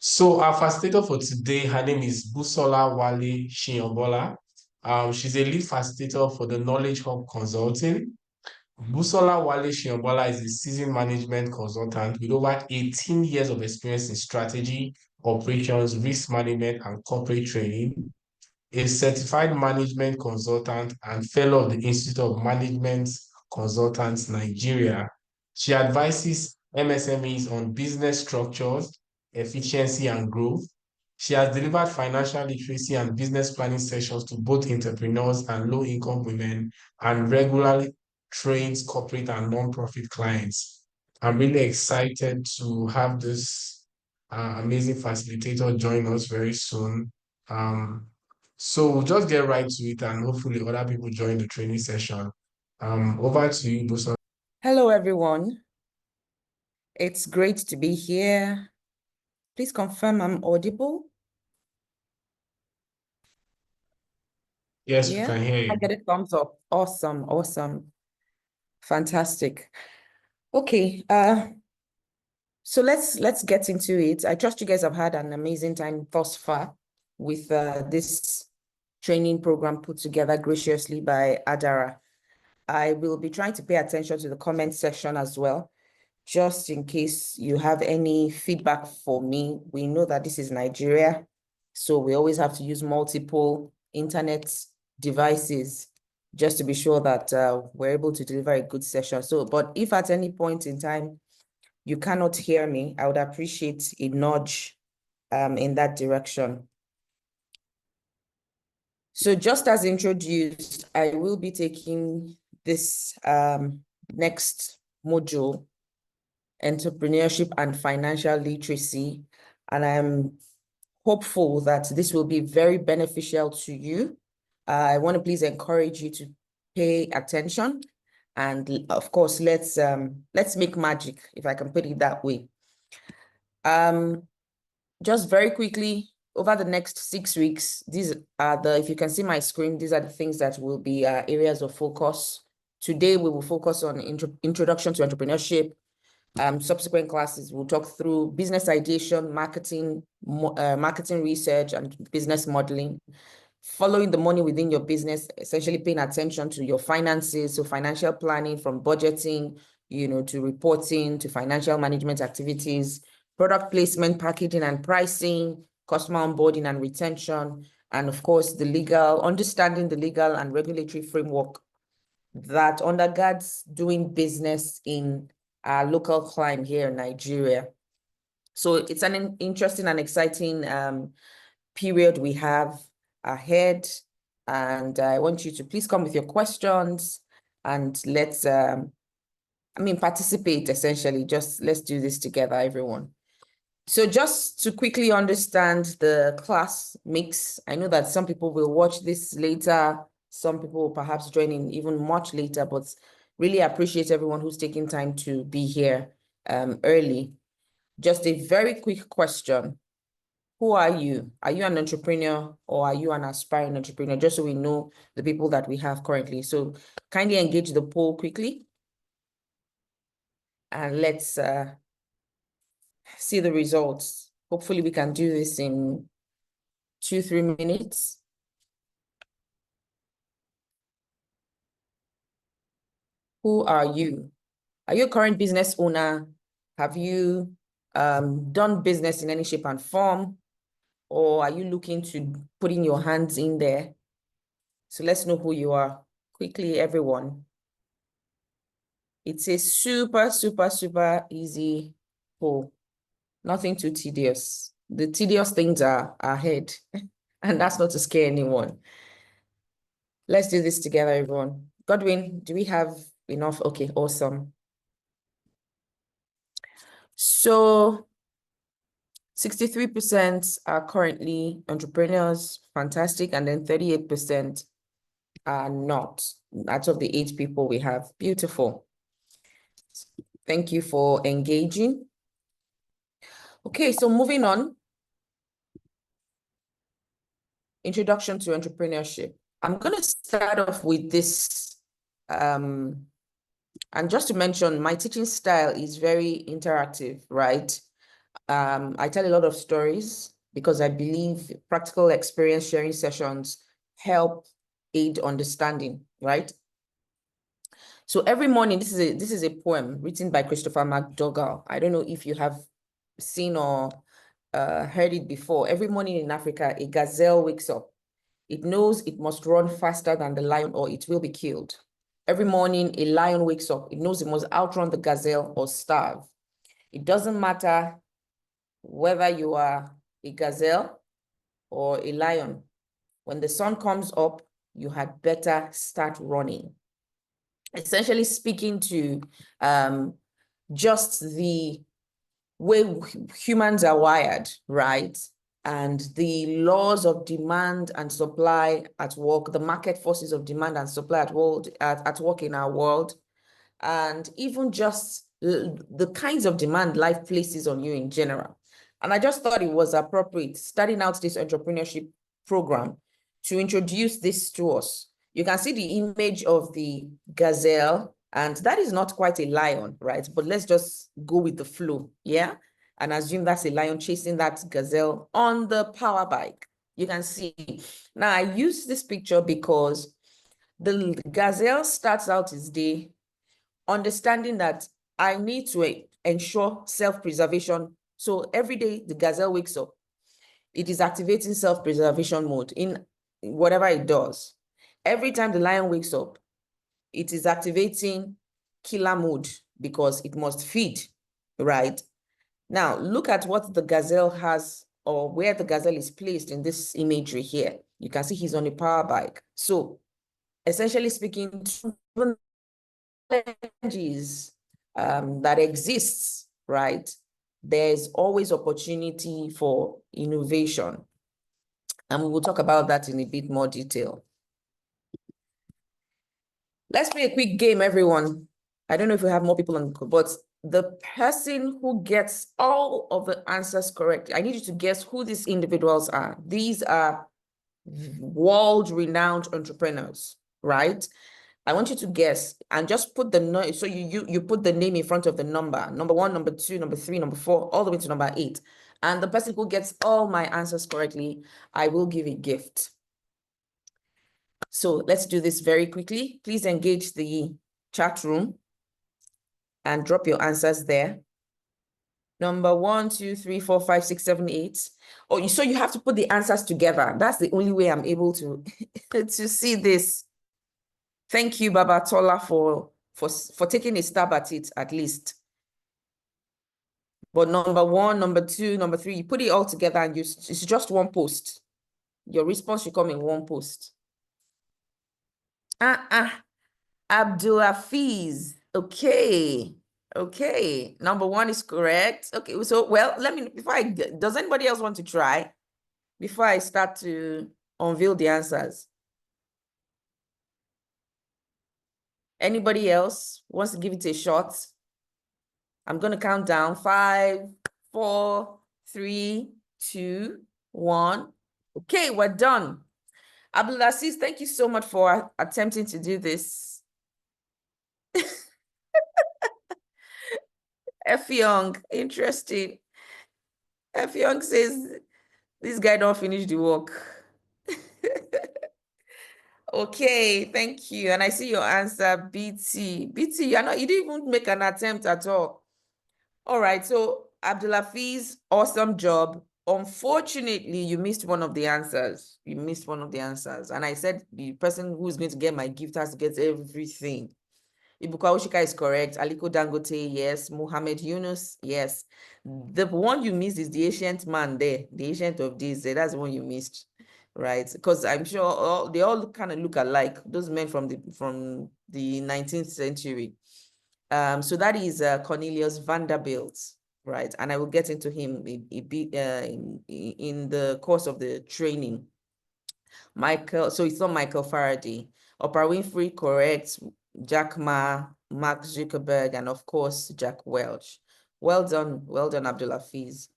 So our facilitator for today, her name is Busola Wale Shinyonbola. She's a lead facilitator for the Knowledge Hub Consulting. Busola Wale Shinyonbola is a seasoned management consultant with over 18 years of experience in strategy, operations, risk management, and corporate training. A certified management consultant and fellow of the Institute of Management Consultants Nigeria. She advises MSMEs on business structures, efficiency, and growth. She has delivered financial literacy and business planning sessions to both entrepreneurs and low-income women and regularly trains corporate and non-profit clients. I'm really excited to have this amazing facilitator join us very soon. Um, so we'll just get right to it and hopefully other people join the training session. Over to you, Busola. Hello, everyone. It's great to be here. Please confirm I'm audible. Yes, we can hear I you. get a thumbs up. Awesome, awesome. Fantastic. Okay, so let's get into it. I trust you guys have had an amazing time thus far with this training program put together graciously by Adara. I will be trying to pay attention to the comment section as well, just in case you have any feedback for me. We know that this is Nigeria, so we always have to use multiple internet devices just to be sure that we're able to deliver a good session. So, but if at any point in time you cannot hear me, I would appreciate a nudge in that direction. So just as introduced, I will be taking this next module, Entrepreneurship and Financial Literacy, and I'm hopeful that this will be very beneficial to you. I want to please encourage you to pay attention, and of course, let's make magic, if I can put it that way. Just very quickly, over the next 6 weeks, these are if you can see my screen, these are the things that will be areas of focus. Today, we will focus on introduction to entrepreneurship. Subsequent classes, we'll talk through business ideation, marketing research, and business modeling. Following the money within your business, essentially paying attention to your finances, so financial planning from budgeting, to reporting, to financial management activities, product placement, packaging and pricing, customer onboarding and retention, and of course, understanding the legal and regulatory framework that undergirds doing business in our local climate here in Nigeria. So it's an interesting and exciting period we have ahead. And I want you to please come with your questions and let's, participate essentially. Just let's do this together, everyone. So just to quickly understand the class mix, I know that some people will watch this later. Some people will perhaps join in even much later, but really appreciate everyone who's taking time to be here early. Just a very quick question. Who are you? Are you an entrepreneur or are you an aspiring entrepreneur? Just so we know the people that we have currently. So kindly engage the poll quickly. And let's see the results. Hopefully we can do this in 2-3 minutes. Who are you? Are you a current business owner? Have you done business in any shape and form? Or are you looking to put in your hands in there? So let's know who you are. Quickly, everyone. It's a super, super, super easy poll. Nothing too tedious. The tedious things are ahead, and that's not to scare anyone. Let's do this together, everyone. Godwin, do we have enough? Okay, awesome. So 63% are currently entrepreneurs, fantastic, and then 38% are not. Out of the 8 people we have, beautiful. Thank you for engaging. Okay, so moving on. Introduction to entrepreneurship. I'm going to start off with this. And just to mention, my teaching style is very interactive, right? I tell a lot of stories because I believe practical experience sharing sessions help aid understanding, right? So every morning, this is a poem written by Christopher McDougall. I don't know if you have seen or heard it before. Every morning in Africa, a gazelle wakes up. It knows it must run faster than the lion or it will be killed. Every morning, a lion wakes up. It knows it must outrun the gazelle or starve. It doesn't matter whether you are a gazelle or a lion. When the sun comes up, you had better start running. Essentially speaking to just the way humans are wired, right? And the laws of demand and supply at work, the market forces of demand and supply at work in our world, and even just the kinds of demand life places on you in general. And I just thought it was appropriate, starting out this entrepreneurship program, to introduce this to us. You can see the image of the gazelle, and that is not quite a lion, right? But let's just go with the flow, yeah? And assume that's a lion chasing that gazelle on the power bike. You can see. Now, I use this picture because the gazelle starts out his day understanding that I need to ensure self-preservation. So every day the gazelle wakes up, it is activating self-preservation mode in whatever it does. Every time the lion wakes up, it is activating killer mode because it must feed, right? Now, look at what the gazelle has, or where the gazelle is placed in this imagery here. You can see he's on a power bike. So essentially speaking, challenges that exists, right? There's always opportunity for innovation. And we will talk about that in a bit more detail. Let's play a quick game, everyone. I don't know if we have more people on the call, but the person who gets all of the answers correct, I need you to guess who these individuals are. These are world-renowned entrepreneurs, right? I want you to guess and just put the name. So you put the name in front of the number 1, number 2, number 3, number 4, all the way to number 8. And the person who gets all my answers correctly, I will give a gift. So let's do this very quickly. Please engage the chat room and drop your answers there. Number 1, 2, 3, 4, 5, 6, 7, 8. Oh, so you have to put the answers together. That's the only way I'm able to, to see this. Thank you, Babatola, for taking a stab at it, at least. But number 1, number 2, number 3, you put it all together and it's just one post. Your response should come in one post. Abdulafiz. Okay. Okay. Number 1 is correct. Okay. So, well, does anybody else want to try before I start to unveil the answers? Anybody else wants to give it a shot? I'm going to count down. 5, 4, 3, 2, 1. Okay, we're done. Abdulaziz, thank you so much for attempting to do this. F Young, interesting. F Young says, this guy don't finish the work. Okay, thank you. And I see your answer, BT. BT, you didn't even make an attempt at all. All right, so Abdulafiz, awesome job. Unfortunately, you missed one of the answers. You missed one of the answers. And I said the person who's going to get my gift has to get everything. Ibuka Oshika is correct. Aliko Dangote, yes. Mohammed Yunus, yes. The one you missed is the ancient man there, the ancient of days. That's the one you missed, right? Because I'm sure they all kind of look alike. Those men from the 19th century. So that is Cornelius Vanderbilt, right? And I will get into him in the course of the training. Michael, so it's not Michael Faraday. Oprah Winfrey, correct. Jack Ma, Mark Zuckerberg, and of course, Jack Welch. Well done, Abdulafiz.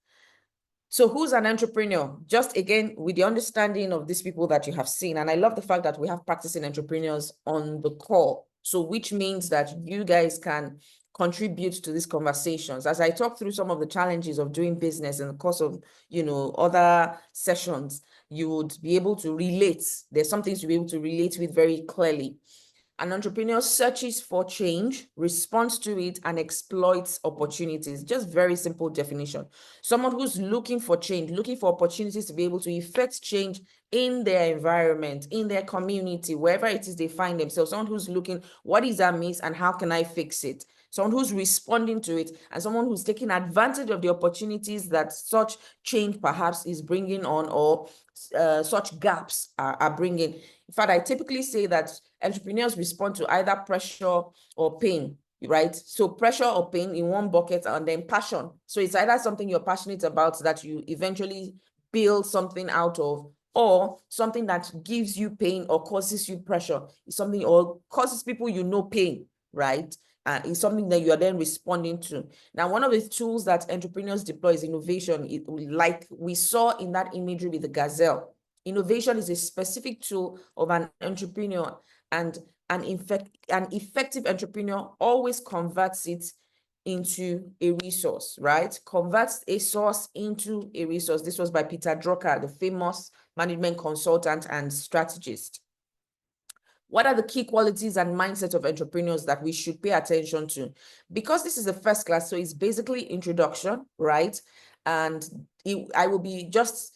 So who's an entrepreneur? Just again, with the understanding of these people that you have seen, and I love the fact that we have practicing entrepreneurs on the call. So which means that you guys can contribute to these conversations. As I talk through some of the challenges of doing business in the course of, other sessions, you would be able to relate. There's some things you'll be able to relate with very clearly. An entrepreneur searches for change, responds to it, and exploits opportunities. Just very simple definition. Someone who's looking for change, looking for opportunities to be able to effect change in their environment, in their community, wherever it is they find themselves. Someone who's looking, what is amiss and how can I fix it? Someone who's responding to it, and someone who's taking advantage of the opportunities that such change perhaps is bringing on, or such gaps are bringing. In fact, I typically say that entrepreneurs respond to either pressure or pain, right? So pressure or pain in one bucket, and then passion. So it's either something you're passionate about that you eventually build something out of, or something that gives you pain or causes you pressure. It's something, or causes people pain, right? It's something that you are then responding to. Now, one of the tools that entrepreneurs deploy is innovation. Like we saw in that imagery with the gazelle. Innovation is a specific tool of an entrepreneur, and an effective entrepreneur always converts it into a resource, right? Converts a source into a resource. This was by Peter Drucker, the famous management consultant and strategist. What are the key qualities and mindset of entrepreneurs that we should pay attention to? Because this is the first class, so it's basically introduction, right? And I will be just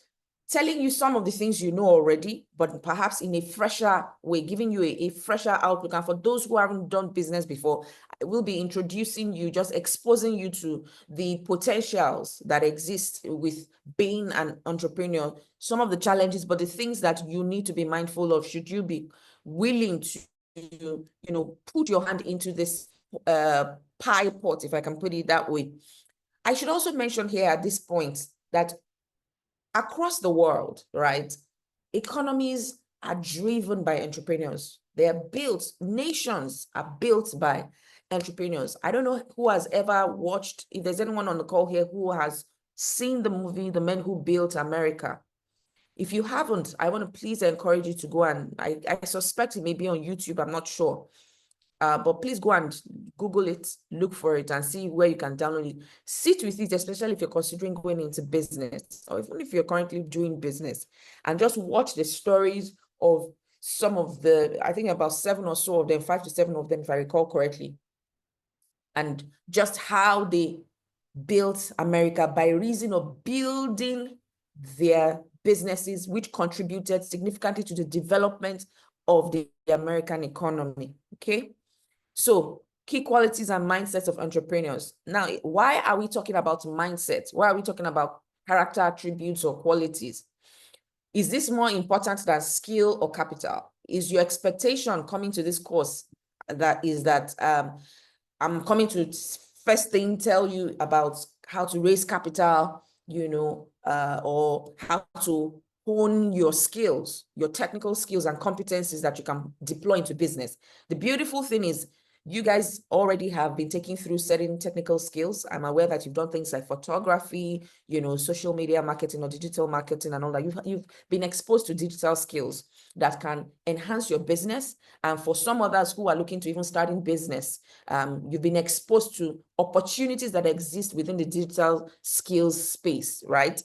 telling you some of the things you know already, but perhaps in a fresher way, giving you a fresher outlook. And for those who haven't done business before, I will be introducing you, just exposing you to the potentials that exist with being an entrepreneur, some of the challenges, but the things that you need to be mindful of should you be willing to, put your hand into this pie pot, if I can put it that way. I should also mention here at this point that across the world, right, economies are driven by entrepreneurs. They are built, nations are built by entrepreneurs. I don't know who has ever watched, if there's anyone on the call here who has seen the movie, The Men Who Built America. If you haven't, I want to please encourage you to go, and I suspect it may be on YouTube, I'm not sure. But please go and Google it, look for it, and see where you can download it. Sit with it, especially if you're considering going into business, or even if you're currently doing business, and just watch the stories of some of the, I think about 7 or so of them, 5 to 7 of them, if I recall correctly, and just how they built America by reason of building their businesses, which contributed significantly to the development of the American economy. Okay. So key qualities and mindsets of entrepreneurs. Now, why are we talking about mindset? Why are we talking about character attributes or qualities? Is this more important than skill or capital? Is your expectation coming to this course that I'm coming to first thing tell you about how to raise capital, or how to hone your skills, your technical skills and competencies that you can deploy into business? The beautiful thing is, you guys already have been taking through certain technical skills. I'm aware that you've done things like photography, social media marketing or digital marketing and all that. You've been exposed to digital skills that can enhance your business. And for some others who are looking to even start in business, you've been exposed to opportunities that exist within the digital skills space, right?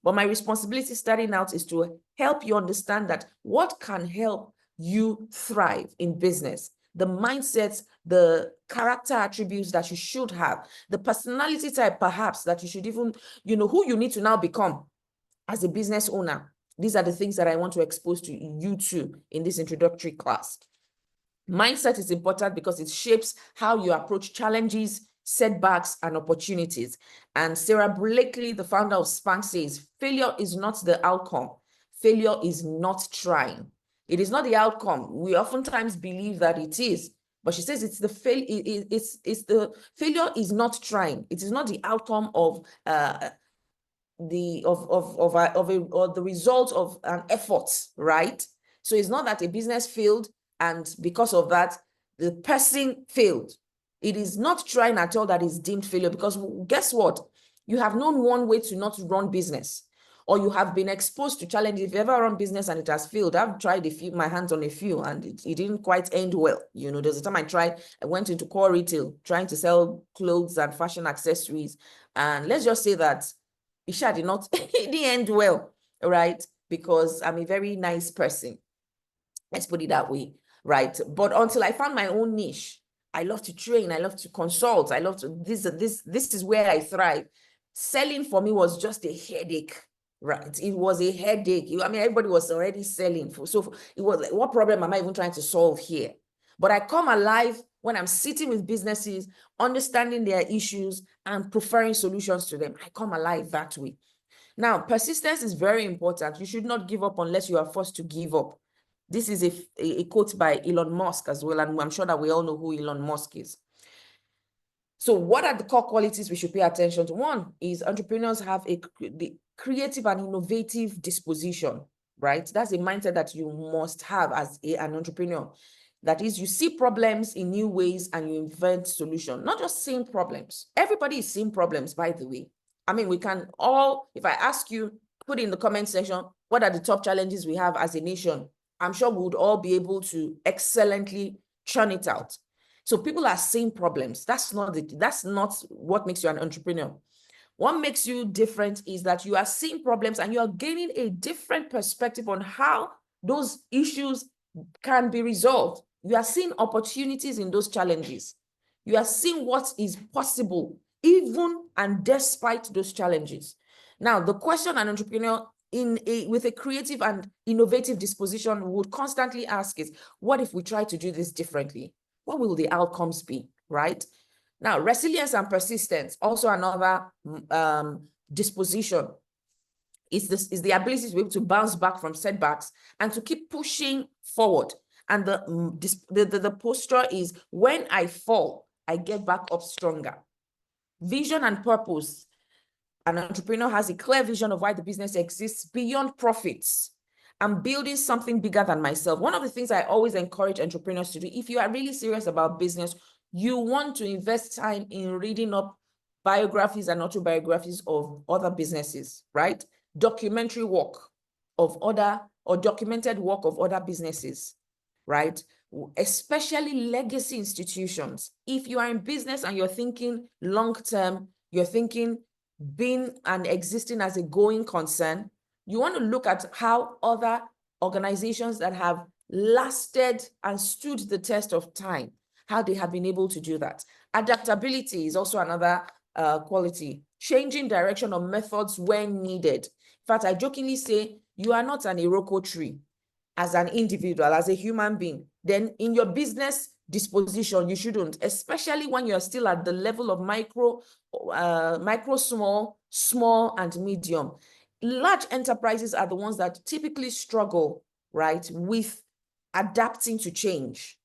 But my responsibility starting out is to help you understand that what can help you thrive in business, the mindsets, the character attributes that you should have, the personality type perhaps that you should even, who you need to now become as a business owner. These are the things that I want to expose to you to in this introductory class. Mindset is important because it shapes how you approach challenges, setbacks, and opportunities. And Sarah Blakely, the founder of Spank, says, failure is not the outcome. Failure is not trying. It is not the outcome. We oftentimes believe that it is, but she says it's the failure is not trying. It is not the outcome of the result of an effort, right? So it's not that a business failed and because of that the person failed. It is not trying at all that is deemed failure, because guess what? You have known one way to not run business. or you have been exposed to challenges. If you ever run business and it has failed, I've tried my hands on a few, and it didn't quite end well. You know, there's a time I went into core retail, trying to sell clothes and fashion accessories. And let's just say that it did not, it didn't end well, right? Because I'm a very nice person. Let's put it that way, right? But until I found my own niche, I love to train, I love to consult, I love to, this is where I thrive. Selling for me was just a headache, right? It was a headache. I mean, everybody was already selling. So it was like, what problem am I even trying to solve here? But I come alive when I'm sitting with businesses, understanding their issues and preferring solutions to them. I come alive that way. Now, persistence is very important. You should not give up unless you are forced to give up. This is a quote by Elon Musk as well, and I'm sure that we all know who Elon Musk is. So what are the core qualities we should pay attention to? One is entrepreneurs have the creative and innovative disposition, right? That's a mindset that you must have as an entrepreneur. That is, you see problems in new ways and you invent solutions, not just seeing problems. Everybody is seeing problems, by the way. I mean, we can all, if I ask you, put in the comment section, what are the top challenges we have as a nation? I'm sure we would all be able to excellently churn it out. So people are seeing problems. That's not what makes you an entrepreneur. What makes you different is that you are seeing problems and you are gaining a different perspective on how those issues can be resolved. You are seeing opportunities in those challenges. You are seeing what is possible, even and despite those challenges. Now, the question an entrepreneur with a creative and innovative disposition would constantly ask is, what if we try to do this differently? What will the outcomes be, right? Now, resilience and persistence, also another disposition, is the ability to be able to bounce back from setbacks and to keep pushing forward. And the posture is, when I fall, I get back up stronger. Vision and purpose. An entrepreneur has a clear vision of why the business exists beyond profits. I'm building something bigger than myself. One of the things I always encourage entrepreneurs to do, if you are really serious about business, you want to invest time in reading up biographies and autobiographies of other businesses, right? Documentary work of documented work of other businesses, right? Especially legacy institutions. If you are in business and you're thinking long-term, you're thinking being and existing as a going concern, you want to look at how other organizations that have lasted and stood the test of time, how they have been able to do that. Adaptability is also another quality. Changing direction or methods when needed. In fact, I jokingly say, you are not an Iroko tree as an individual, as a human being. Then in your business disposition, you shouldn't, especially when you're still at the level of micro, small, and medium. Large enterprises are the ones that typically struggle, right, with adapting to change.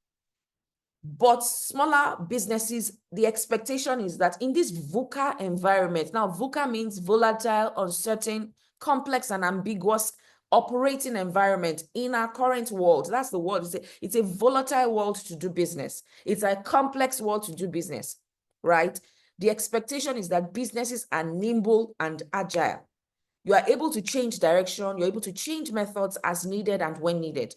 But smaller businesses, the expectation is that in this VUCA environment, now VUCA means volatile, uncertain, complex, and ambiguous operating environment in our current world. That's the word. It's a volatile world to do business. It's a complex world to do business, right? The expectation is that businesses are nimble and agile. You are able to change direction. You're able to change methods as needed and when needed.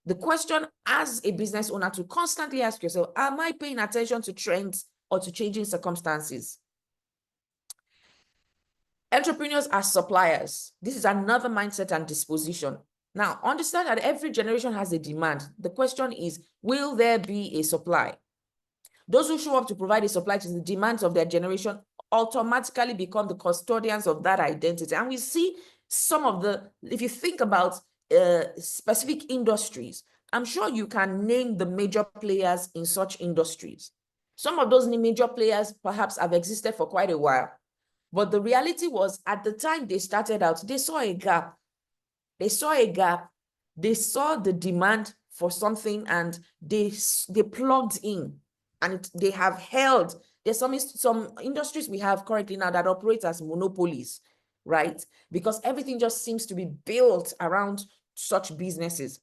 The question as a business owner to constantly ask yourself, am I paying attention to trends or to changing circumstances? Entrepreneurs are suppliers. This is another mindset and disposition. Now, understand that every generation has a demand. The question is, will there be a supply? Those who show up to provide a supply to the demands of their generation automatically become the custodians of that identity. And we see some of if you think about specific industries, I'm sure you can name the major players in such industries. Some of those major players perhaps have existed for quite a while. But the reality was, at the time they started out, they saw a gap. They saw the demand for something, and they plugged in, and they have held. There's some industries we have currently now that operate as monopolies, right? Because everything just seems to be built around such businesses.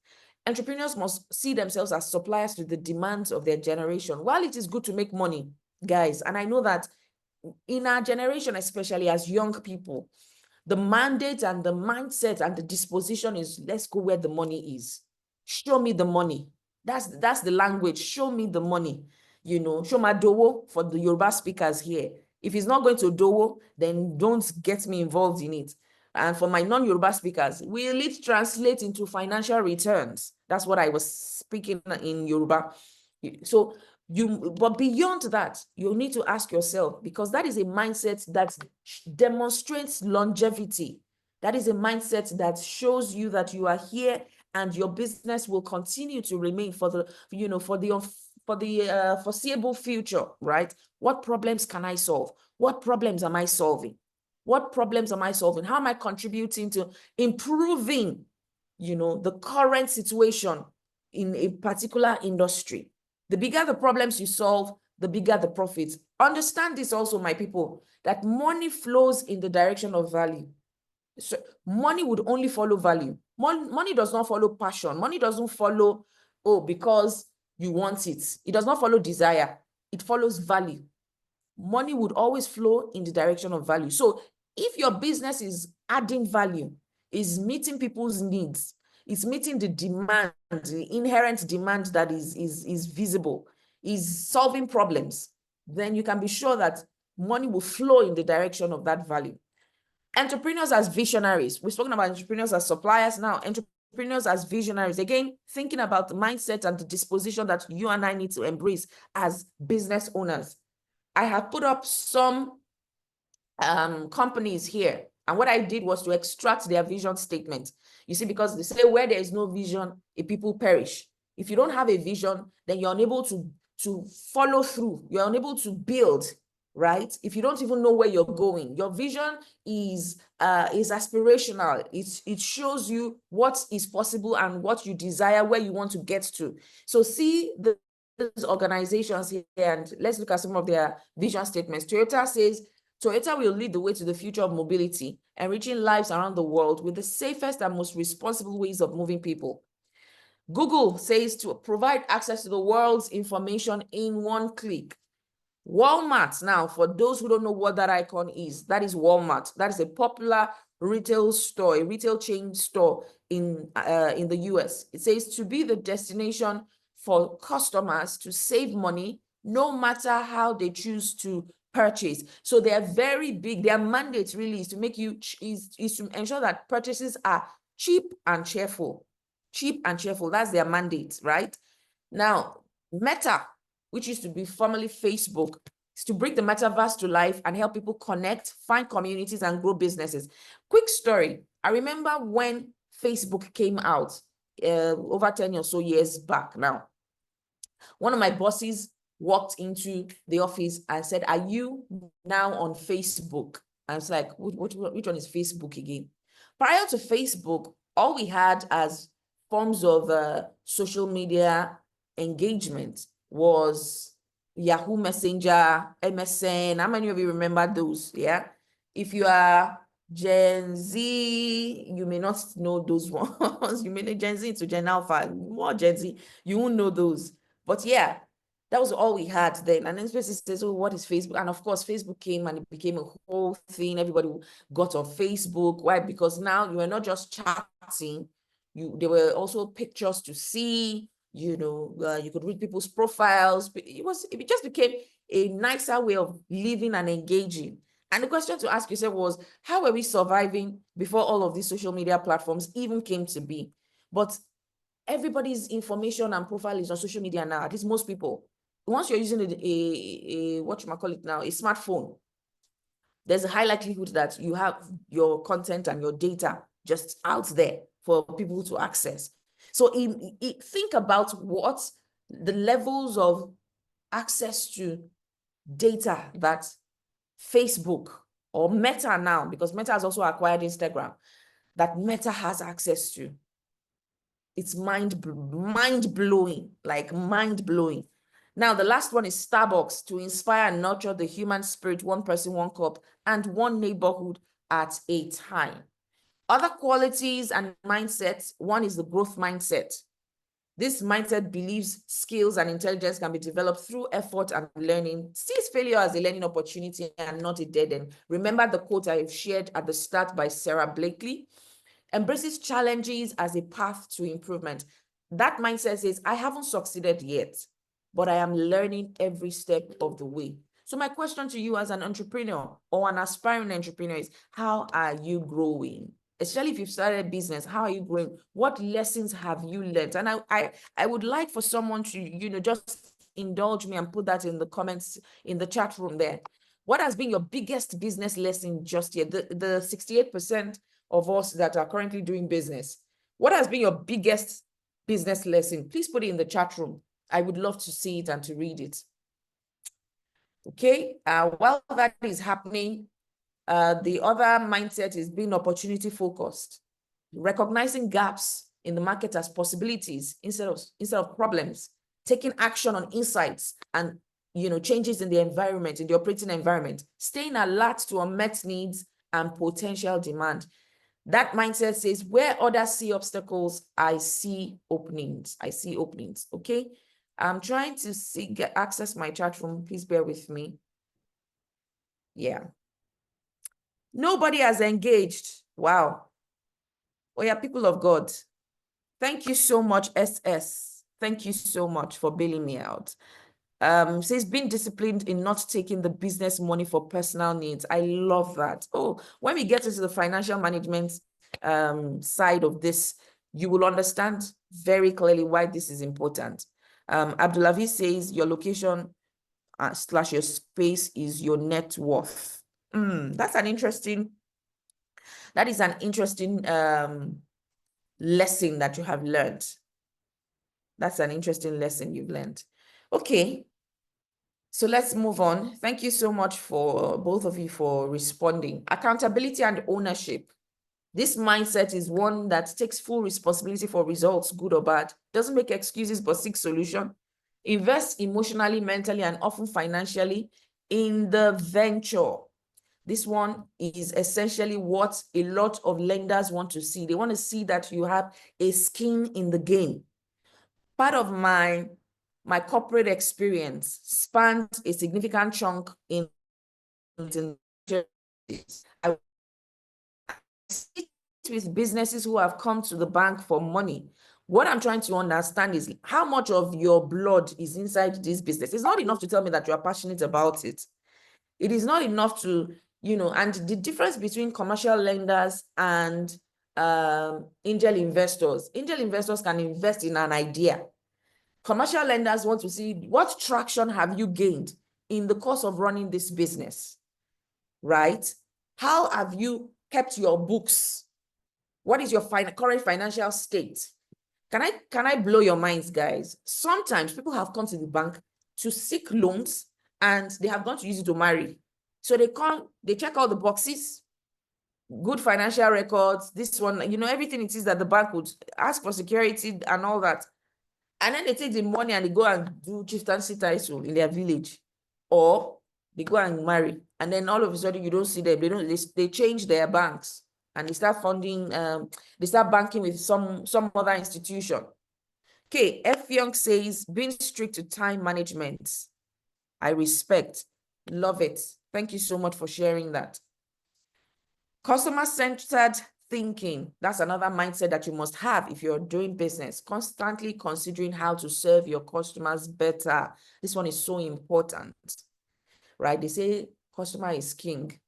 Entrepreneurs must see themselves as suppliers to the demands of their generation. While it is good to make money, guys, and I know that in our generation, especially as young people, The mandate and the mindset and the disposition is, let's go where the money is. Show me the money. That's the language. Show me the money. You know, show my dowo for the Yoruba speakers here. If it's not going to dowo, then don't get me involved in it. And for my non-Yoruba speakers, will it translate into financial returns? That's what I was speaking in Yoruba. So but beyond that, you need to ask yourself, because that is a mindset that demonstrates longevity. That is a mindset that shows you that you are here and your business will continue to remain for the, you know, for the foreseeable future, right? What problems can I solve? What problems am I solving? What problems am I solving? How am I contributing to improving, you know, the current situation in a particular industry? The bigger the problems you solve, the bigger the profits. Understand this also, my people, that money flows in the direction of value. So money would only follow value. Money does not follow passion. Money doesn't follow, oh, because you want it. It does not follow desire. It follows value. Money would always flow in the direction of value. So if your business is adding value, is meeting people's needs, it's meeting the demand, the inherent demand that is visible, is solving problems, then you can be sure that money will flow in the direction of that value. Entrepreneurs as visionaries. We've spoken about entrepreneurs as suppliers. Now, entrepreneurs as visionaries. Again, thinking about the mindset and the disposition that you and I need to embrace as business owners. I have put up some companies here. And what I did was to extract their vision statement. You see, because they say where there is no vision, a people perish. If you don't have a vision, then you're unable to follow through. You're unable to build, right? If you don't even know where you're going. Your vision is aspirational. It shows you what is possible and what you desire, where you want to get to. So see these organizations here, and let's look at some of their vision statements. Toyota says, Toyota will lead the way to the future of mobility, enriching lives around the world with the safest and most responsible ways of moving people. Google says to provide access to the world's information in one click. Walmart, now, for those who don't know what that icon is, that is Walmart. That is a popular retail store, a retail chain store in the US. It says to be the destination for customers to save money, no matter how they choose to purchase. So they are very big. Their mandate really is to make you, is to ensure that purchases are cheap and cheerful. Cheap and cheerful, that's their mandate, right? Now, Meta, which used to be formerly Facebook, is to bring the metaverse to life and help people connect, find communities, and grow businesses. Quick story. I remember when Facebook came out over 10 or so years back now. One of my bosses walked into the office and said, "Are you now on Facebook?" I was like, which one is Facebook again? Prior to Facebook, all we had as forms of social media engagement was Yahoo Messenger, MSN. How many of you remember those? Yeah. If you are Gen Z, you may not know those ones. You may know Gen Z to Gen Alpha, more Gen Z, you won't know those. But yeah, that was all we had then. And then Space says, "Oh, what is Facebook?" And of course, Facebook came and it became a whole thing. Everybody got on Facebook. Why? Because now you were not just chatting. There were also pictures to see. You know, you could read people's profiles. It just became a nicer way of living and engaging. And the question to ask yourself was, how were we surviving before all of these social media platforms even came to be? But everybody's information and profile is on social media now, at least most people. Once you're using a what you call it now, a smartphone, there's a high likelihood that you have your content and your data just out there for people to access. So think about what the levels of access to data that Facebook or Meta now, because Meta has also acquired Instagram, that Meta has access to. It's mind-blowing, like mind-blowing. Now, the last one is Starbucks, to inspire and nurture the human spirit, one person, one cup, and one neighborhood at a time. Other qualities and mindsets, one is the growth mindset. This mindset believes skills and intelligence can be developed through effort and learning, sees failure as a learning opportunity and not a dead end. Remember the quote I've shared at the start by Sarah Blakely? Embraces challenges as a path to improvement. That mindset says, I haven't succeeded yet, but I am learning every step of the way. So my question to you as an entrepreneur or an aspiring entrepreneur is, how are you growing? Especially if you've started a business, how are you growing? What lessons have you learned? And I would like for someone to, just indulge me and put that in the comments, in the chat room there. What has been your biggest business lesson just yet? The 68% of us that are currently doing business. What has been your biggest business lesson? Please put it in the chat room. I would love to see it and to read it. Okay, while that is happening, the other mindset is being opportunity focused, recognizing gaps in the market as possibilities instead of problems, taking action on insights and changes in the environment, in the operating environment, staying alert to unmet needs and potential demand. That mindset says, where others see obstacles, I see openings. I see openings. Okay. I'm trying to access my chat room. Please bear with me. Yeah. Nobody has engaged. Wow. Oh yeah, people of God. Thank you so much, SS. Thank you so much for bailing me out. Says being disciplined in not taking the business money for personal needs. I love that. Oh, when we get into the financial management side of this, you will understand very clearly why this is important. Abdulavi says your location / your space is your net worth. That is an interesting lesson that you have learned. That's an interesting lesson you've learned. Okay. So let's move on. Thank you so much for both of you for responding. Accountability and ownership. This mindset is one that takes full responsibility for results, good or bad. Doesn't make excuses, but seeks solution. Invest emotionally, mentally, and often financially in the venture. This one is essentially what a lot of lenders want to see. They want to see that you have a skin in the game. Part of my corporate experience spans a significant chunk in I sit with businesses who have come to the bank for money. What I'm trying to understand is how much of your blood is inside this business. It's not enough to tell me that you are passionate about it. It is not enough to, and the difference between commercial lenders and angel investors. Angel investors can invest in an idea. Commercial lenders want to see what traction have you gained in the course of running this business, right? How have you kept your books? What is your current financial state? Can I blow your minds, guys? Sometimes people have come to the bank to seek loans and they have gone to use it to marry. So they check all the boxes, good financial records, this one, everything it is that the bank would ask for security and all that. And then they take the money and they go and do chieftaincy title in their village, or they go and marry. And then all of a sudden you don't see them. They change their banks and they start funding, they start banking with some other institution. Okay, F. Young says, being strict to time management. I respect, love it. Thank you so much for sharing that. Customer-centered thinking. That's another mindset that you must have if you're doing business, constantly considering how to serve your customers better. This one is so important, right? They say customer is king.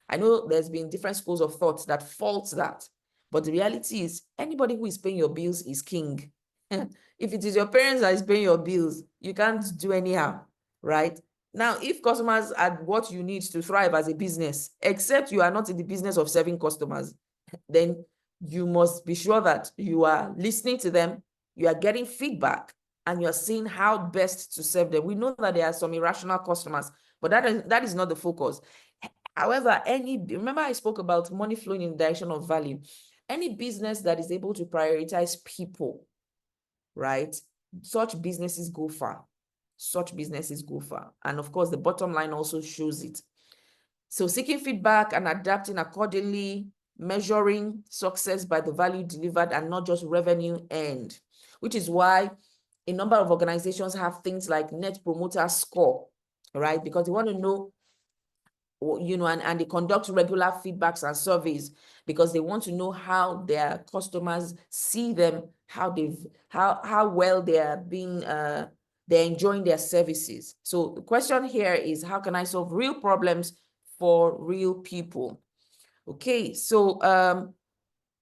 I know there's been different schools of thought that fault that, but the reality is anybody who is paying your bills is king. If it is your parents that is paying your bills, you can't do anyhow, right? Now, if customers are what you need to thrive as a business, except you are not in the business of serving customers, then you must be sure that you are listening to them, you are getting feedback, and you're seeing how best to serve them. We know that there are some irrational customers, but that is not the focus. However, remember I spoke about money flowing in the direction of value. Any business that is able to prioritize people, right? Such businesses go far. Such businesses go far. And of course, the bottom line also shows it. So seeking feedback and adapting accordingly, measuring success by the value delivered and not just revenue earned. which is why a number of organizations have things like Net Promoter Score, right? Because they want to know, and they conduct regular feedbacks and surveys because they want to know how their customers see them, how well they are being, they're enjoying their services. So the question here is, how can I solve real problems for real people? Okay, so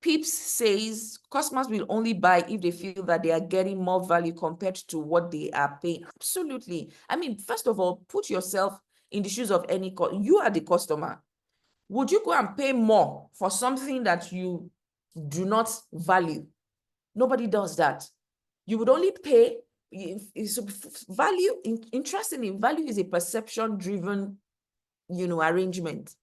Pips says customers will only buy if they feel that they are getting more value compared to what they are paying. Absolutely. I mean, first of all, put yourself in the shoes of you are the customer. Would you go and pay more for something that you do not value? Nobody does that. You would only pay value. Interestingly, value is a perception-driven, arrangement.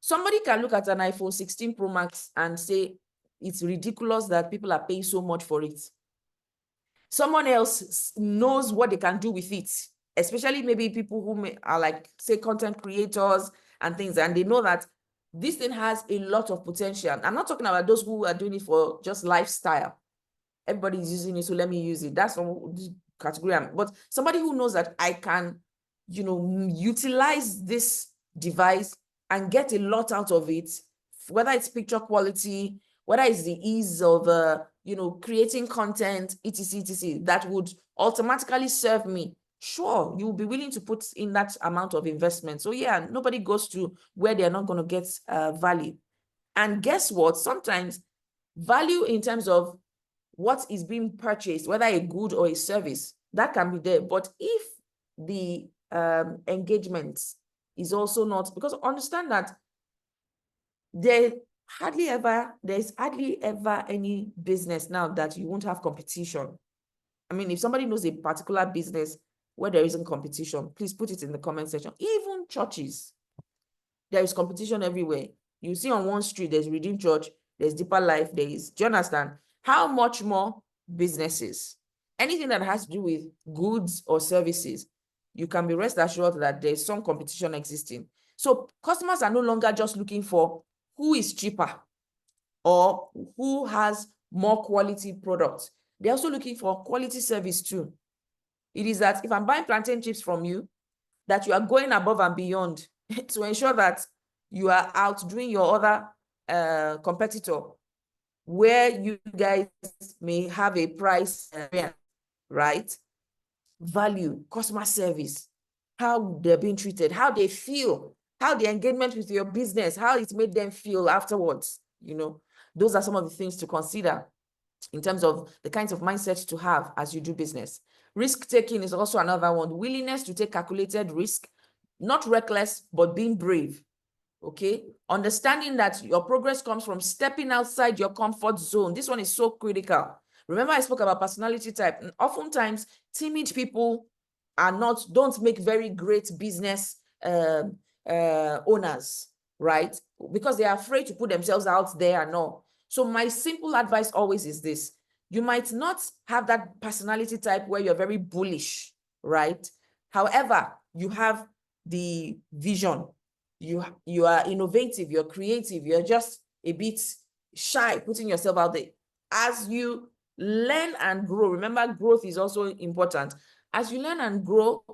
Somebody can look at an iPhone 16 Pro Max and say it's ridiculous that people are paying so much for it. Someone else knows what they can do with it, especially maybe people who are like, say, content creators and things, and they know that this thing has a lot of potential. I'm not talking about those who are doing it for just lifestyle. Everybody's using it, so let me use it. That's one category. But somebody who knows that I can, utilize this device and get a lot out of it, whether it's picture quality, whether it's the ease of, creating content, etc., that would automatically serve me. Sure, you will be willing to put in that amount of investment. So yeah, nobody goes to where they're not going to get value. And guess what? Sometimes value in terms of what is being purchased, whether a good or a service, that can be there. But if the engagement is also not, because understand that there's hardly ever any business now that you won't have competition. I mean, if somebody knows a particular business where there isn't competition, please put it in the comment section. Even churches, there is competition everywhere. You see on one street, there's Redeemed Church, there's Deeper Life, do you understand? How much more businesses? Anything that has to do with goods or services, you can be rest assured that there's some competition existing. So customers are no longer just looking for who is cheaper or who has more quality products. They're also looking for quality service too. It is that if I'm buying plantain chips from you, that you are going above and beyond to ensure that you are outdoing your other competitor, where you guys may have a price, right? Value, customer service, how they're being treated, how they feel, how the engagement with your business, how it made them feel afterwards. Those are some of the things to consider in terms of the kinds of mindset to have as you do business. Risk-taking is also another one. Willingness to take calculated risk, not reckless, but being brave. Okay, understanding that your progress comes from stepping outside your comfort zone. This one is so critical. Remember, I spoke about personality type. And oftentimes, timid people don't make very great business owners, right? Because they are afraid to put themselves out there and all. So my simple advice always is this: you might not have that personality type where you're very bullish, right? However, you have the vision. You are innovative, you're creative, you're just a bit shy putting yourself out there. As you learn and grow, remember, growth is also important. As you learn and grow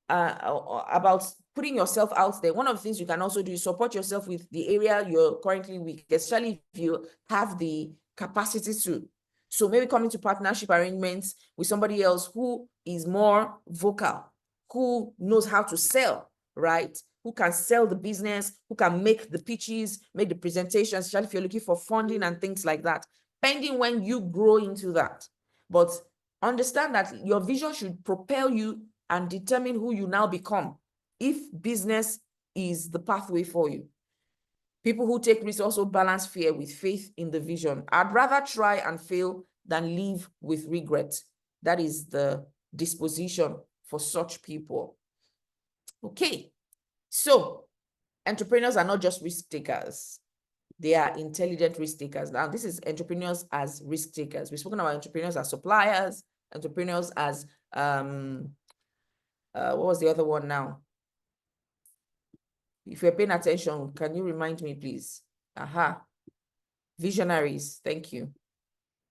about putting yourself out there, one of the things you can also do is support yourself with the area you're currently weak, especially if you have the capacity to. So maybe come into partnership arrangements with somebody else who is more vocal, who knows how to sell, right? Who can sell the business, who can make the pitches, make the presentations, especially if you're looking for funding and things like that, pending when you grow into that. But understand that your vision should propel you and determine who you now become if business is the pathway for you. People who take risks also balance fear with faith in the vision. I'd rather try and fail than live with regret. That is the disposition for such people. Okay. So entrepreneurs are not just risk takers. They are intelligent risk takers. Now, this is entrepreneurs as risk takers. We've spoken about entrepreneurs as suppliers, entrepreneurs as, what was the other one now? If you're paying attention, can you remind me, please? Visionaries. Thank you.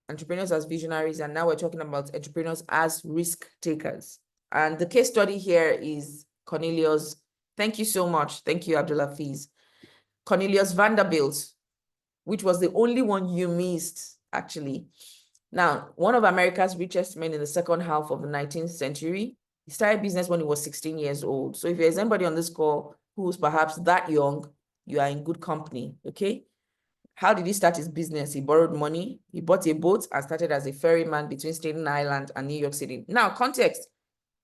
entrepreneurs as visionaries, and now we're talking about entrepreneurs as risk takers. And the case study here is Cornelius. Thank you so much. Thank you, Abdulaziz. Cornelius Vanderbilt, which was the only one you missed, actually. Now, one of America's richest men in the second half of the 19th century. He started business when he was 16 years old. So if there's anybody on this call who's perhaps that young, you are in good company, okay? How did he start his business? He borrowed money, he bought a boat and started as a ferryman between Staten Island and New York City. Now, context,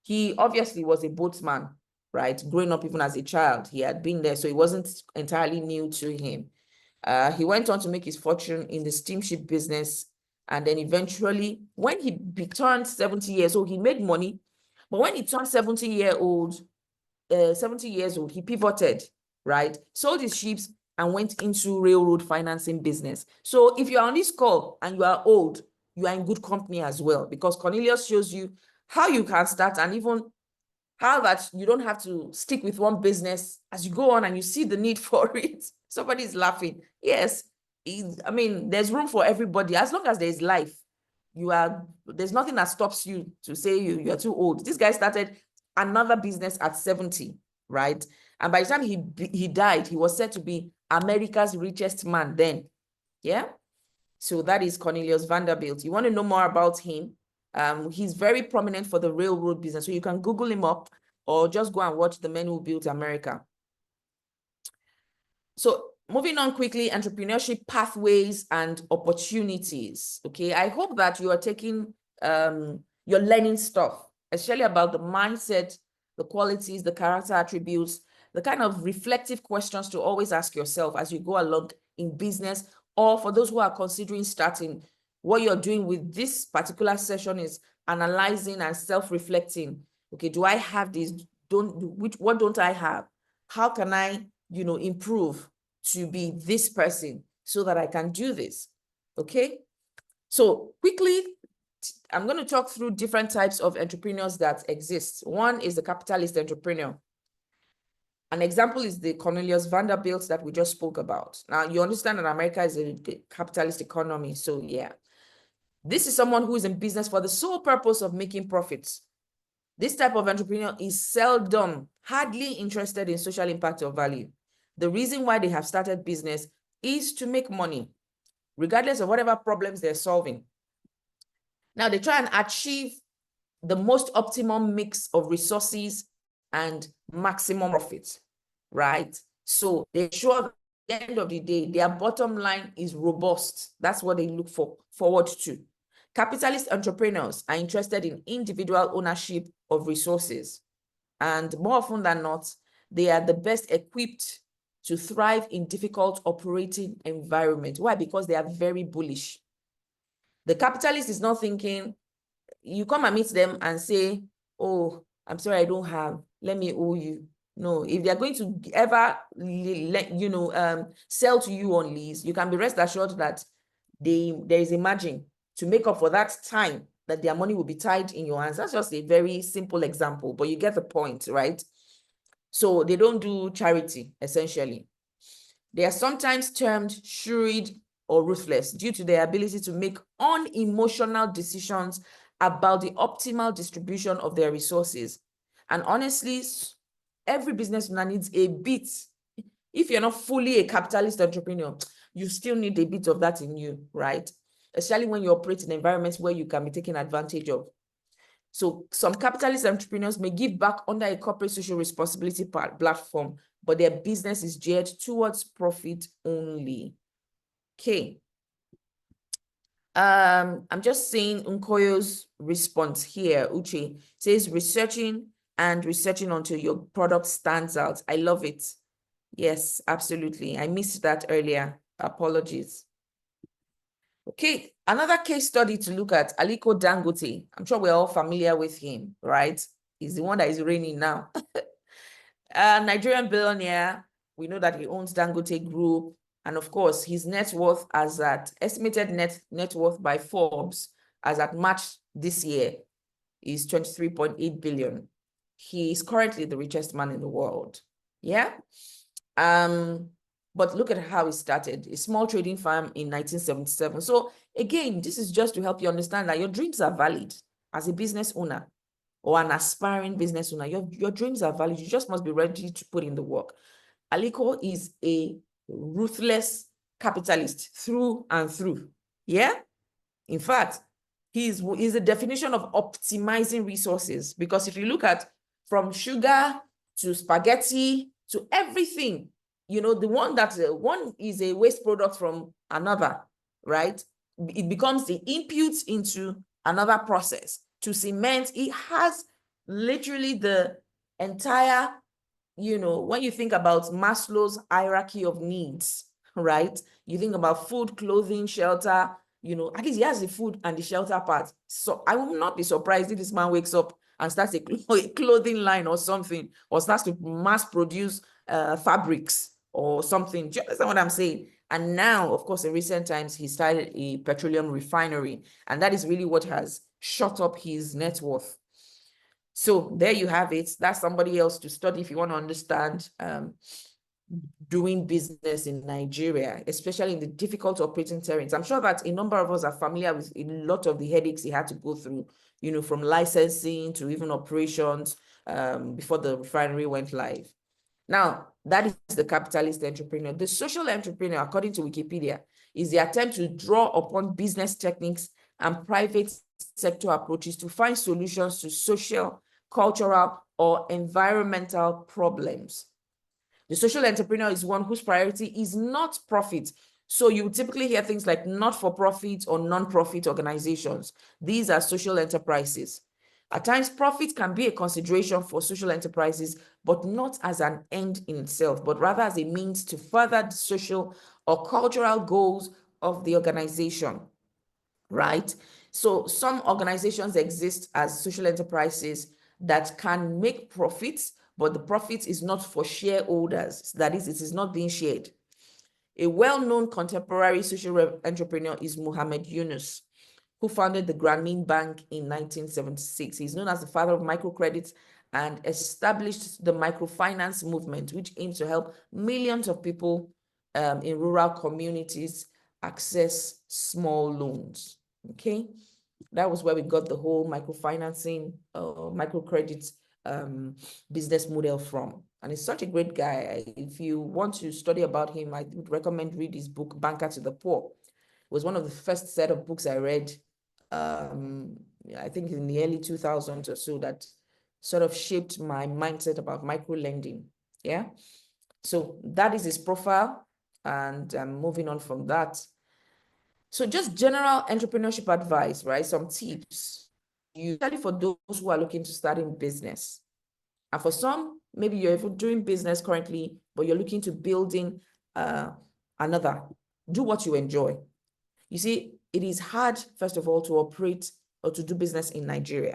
he obviously was a boatman, right? Growing up even as a child, he had been there, so it wasn't entirely new to him. He went on to make his fortune in the steamship business, and then eventually, when he turned 70 years old, he made money, but when he turned 70 years old, he pivoted, right? Sold his ships and went into railroad financing business. So if you're on this call and you are old, you are in good company as well, because Cornelius shows you how you can start, and even how that you don't have to stick with one business as you go on and you see the need for it. Somebody's laughing. Yes, I mean, there's room for everybody. As long as there's life, there's nothing that stops you to say you're too old. This guy started another business at 70, right? And by the time he died, he was said to be America's richest man then. Yeah. So that is Cornelius Vanderbilt. You want to know more about him? He's very prominent for the railroad business. So you can Google him up or just go and watch The Men Who Built America. So moving on quickly, entrepreneurship pathways and opportunities. Okay, I hope that you are taking, you're learning stuff, especially about the mindset, the qualities, the character attributes, the kind of reflective questions to always ask yourself as you go along in business, or for those who are considering starting. What you're doing with this particular session is analyzing and self-reflecting. Okay, do I have this? What don't I have? How can I, improve to be this person so that I can do this? Okay, so quickly, I'm going to talk through different types of entrepreneurs that exist. One is the capitalist entrepreneur. An example is the Cornelius Vanderbilt that we just spoke about. Now, you understand that America is a capitalist economy. So yeah, this is someone who is in business for the sole purpose of making profits. This type of entrepreneur is seldom, hardly interested in social impact or value. The reason why they have started business is to make money, regardless of whatever problems they're solving. Now, they try and achieve the most optimum mix of resources and maximum profit, right? So they ensure at the end of the day, their bottom line is robust. That's what they look forward to. Capitalist entrepreneurs are interested in individual ownership of resources. And more often than not, they are the best equipped to thrive in difficult operating environment. Why? Because they are very bullish. The capitalist is not thinking, you come and meet them and say, oh, I'm sorry, I don't have, let me owe you. No, if they're going to ever sell to you on lease, you can be rest assured that there is a margin to make up for that time that their money will be tied in your hands. That's just a very simple example, but you get the point, right? So they don't do charity, essentially. They are sometimes termed shrewd or ruthless due to their ability to make unemotional decisions about the optimal distribution of their resources. And honestly, every business owner needs a bit. If you're not fully a capitalist entrepreneur, you still need a bit of that in you, right? Especially when you operate in environments where you can be taken advantage of. So some capitalist entrepreneurs may give back under a corporate social responsibility platform, but their business is geared towards profit only. Okay. I'm just seeing Nkoyo's response here. Uche says researching until your product stands out. I love it. Yes, absolutely. I missed that earlier. Apologies. Okay, another case study to look at, Aliko Dangote. I'm sure we're all familiar with him, right? He's the one that is reigning now. Nigerian billionaire. We know that he owns Dangote Group. And of course, his net worth estimated net worth by Forbes as at March this year is 23.8 billion. He is currently the richest man in the world. Yeah. But look at how it started, a small trading firm in 1977. So again, this is just to help you understand that your dreams are valid as a business owner or an aspiring business owner. Your dreams are valid. You just must be ready to put in the work. Aliko is a ruthless capitalist through and through. Yeah? In fact, he's the definition of optimizing resources, because if you look at from sugar to spaghetti to everything, you know, the one that one is a waste product from another, right? It becomes the input into another process. To cement, it has literally the entire, you know, when you think about Maslow's hierarchy of needs, right? You think about food, clothing, shelter, you know, at least he has the food and the shelter part. So I will not be surprised if this man wakes up and starts a clothing line or something, or starts to mass produce fabrics or something. Do you understand what I'm saying? And now, of course, in recent times, he started a petroleum refinery, and that is really what has shot up his net worth. So there you have it. That's somebody else to study if you want to understand doing business in Nigeria, especially in the difficult operating terrains. I'm sure that a number of us are familiar with a lot of the headaches he had to go through, you know, from licensing to even operations before the refinery went live. Now, that is the capitalist entrepreneur. The social entrepreneur, according to Wikipedia, is the attempt to draw upon business techniques and private sector approaches to find solutions to social, cultural, or environmental problems. The social entrepreneur is one whose priority is not profit. So you typically hear things like not-for-profit or non-profit organizations. These are social enterprises. At times, profit can be a consideration for social enterprises, but not as an end in itself, but rather as a means to further the social or cultural goals of the organization, right? So some organizations exist as social enterprises that can make profits, but the profit is not for shareholders. That is, it is not being shared. A well-known contemporary social entrepreneur is Muhammad Yunus, who founded the Grameen Bank in 1976. He's known as the father of microcredit and established the microfinance movement, which aims to help millions of people in rural communities access small loans. Okay, that was where we got the whole microfinancing, microcredit business model from. And he's such a great guy. If you want to study about him, I would recommend read his book, Banker to the Poor. It was one of the first set of books I read, I think in the early 2000s or so, that sort of shaped my mindset about micro lending. Yeah. So that is his profile. And moving on from that. So just general entrepreneurship advice, right? Some tips, usually for those who are looking to start in business. And for some, maybe you're even doing business currently, but you're looking to building another. Do what you enjoy. You see, it is hard, first of all, to operate or to do business in Nigeria.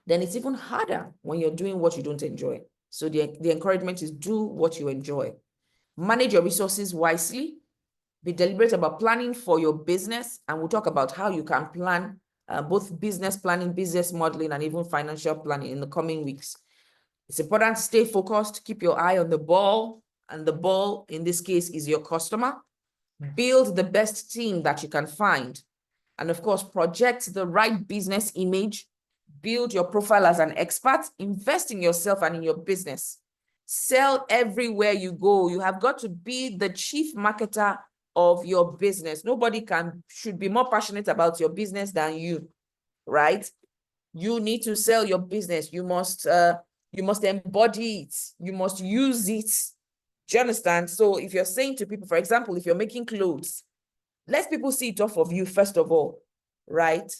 Then it's even harder when you're doing what you don't enjoy. So the encouragement is do what you enjoy. Manage your resources wisely. Be deliberate about planning for your business. And we'll talk about how you can plan both business planning, business modeling, and even financial planning in the coming weeks. It's important to stay focused, keep your eye on the ball. And the ball, in this case, is your customer. Build the best team that you can find. And of course, project the right business image. Build your profile as an expert. Invest in yourself and in your business. Sell everywhere you go. You have got to be the chief marketer of your business. Nobody should be more passionate about your business than you, right? You need to sell your business. You must embody it. You must use it. Do you understand? So if you're saying to people, for example, if you're making clothes, let people see it off of you first of all, right?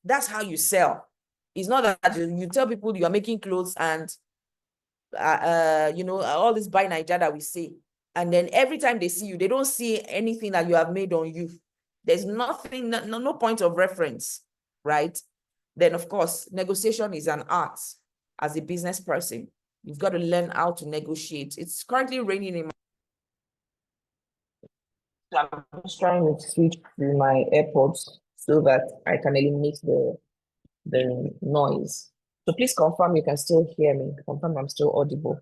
That's how you sell. It's not that you tell people you are making clothes and you know, all this buy Naija that we say. And then every time they see you, they don't see anything that you have made on you. There's nothing, no point of reference, right? Then, of course, negotiation is an art. As a business person, you've got to learn how to negotiate. It's currently raining in my... I'm just trying to switch to my AirPods so that I can eliminate the noise. So please confirm you can still hear me. Confirm I'm still audible.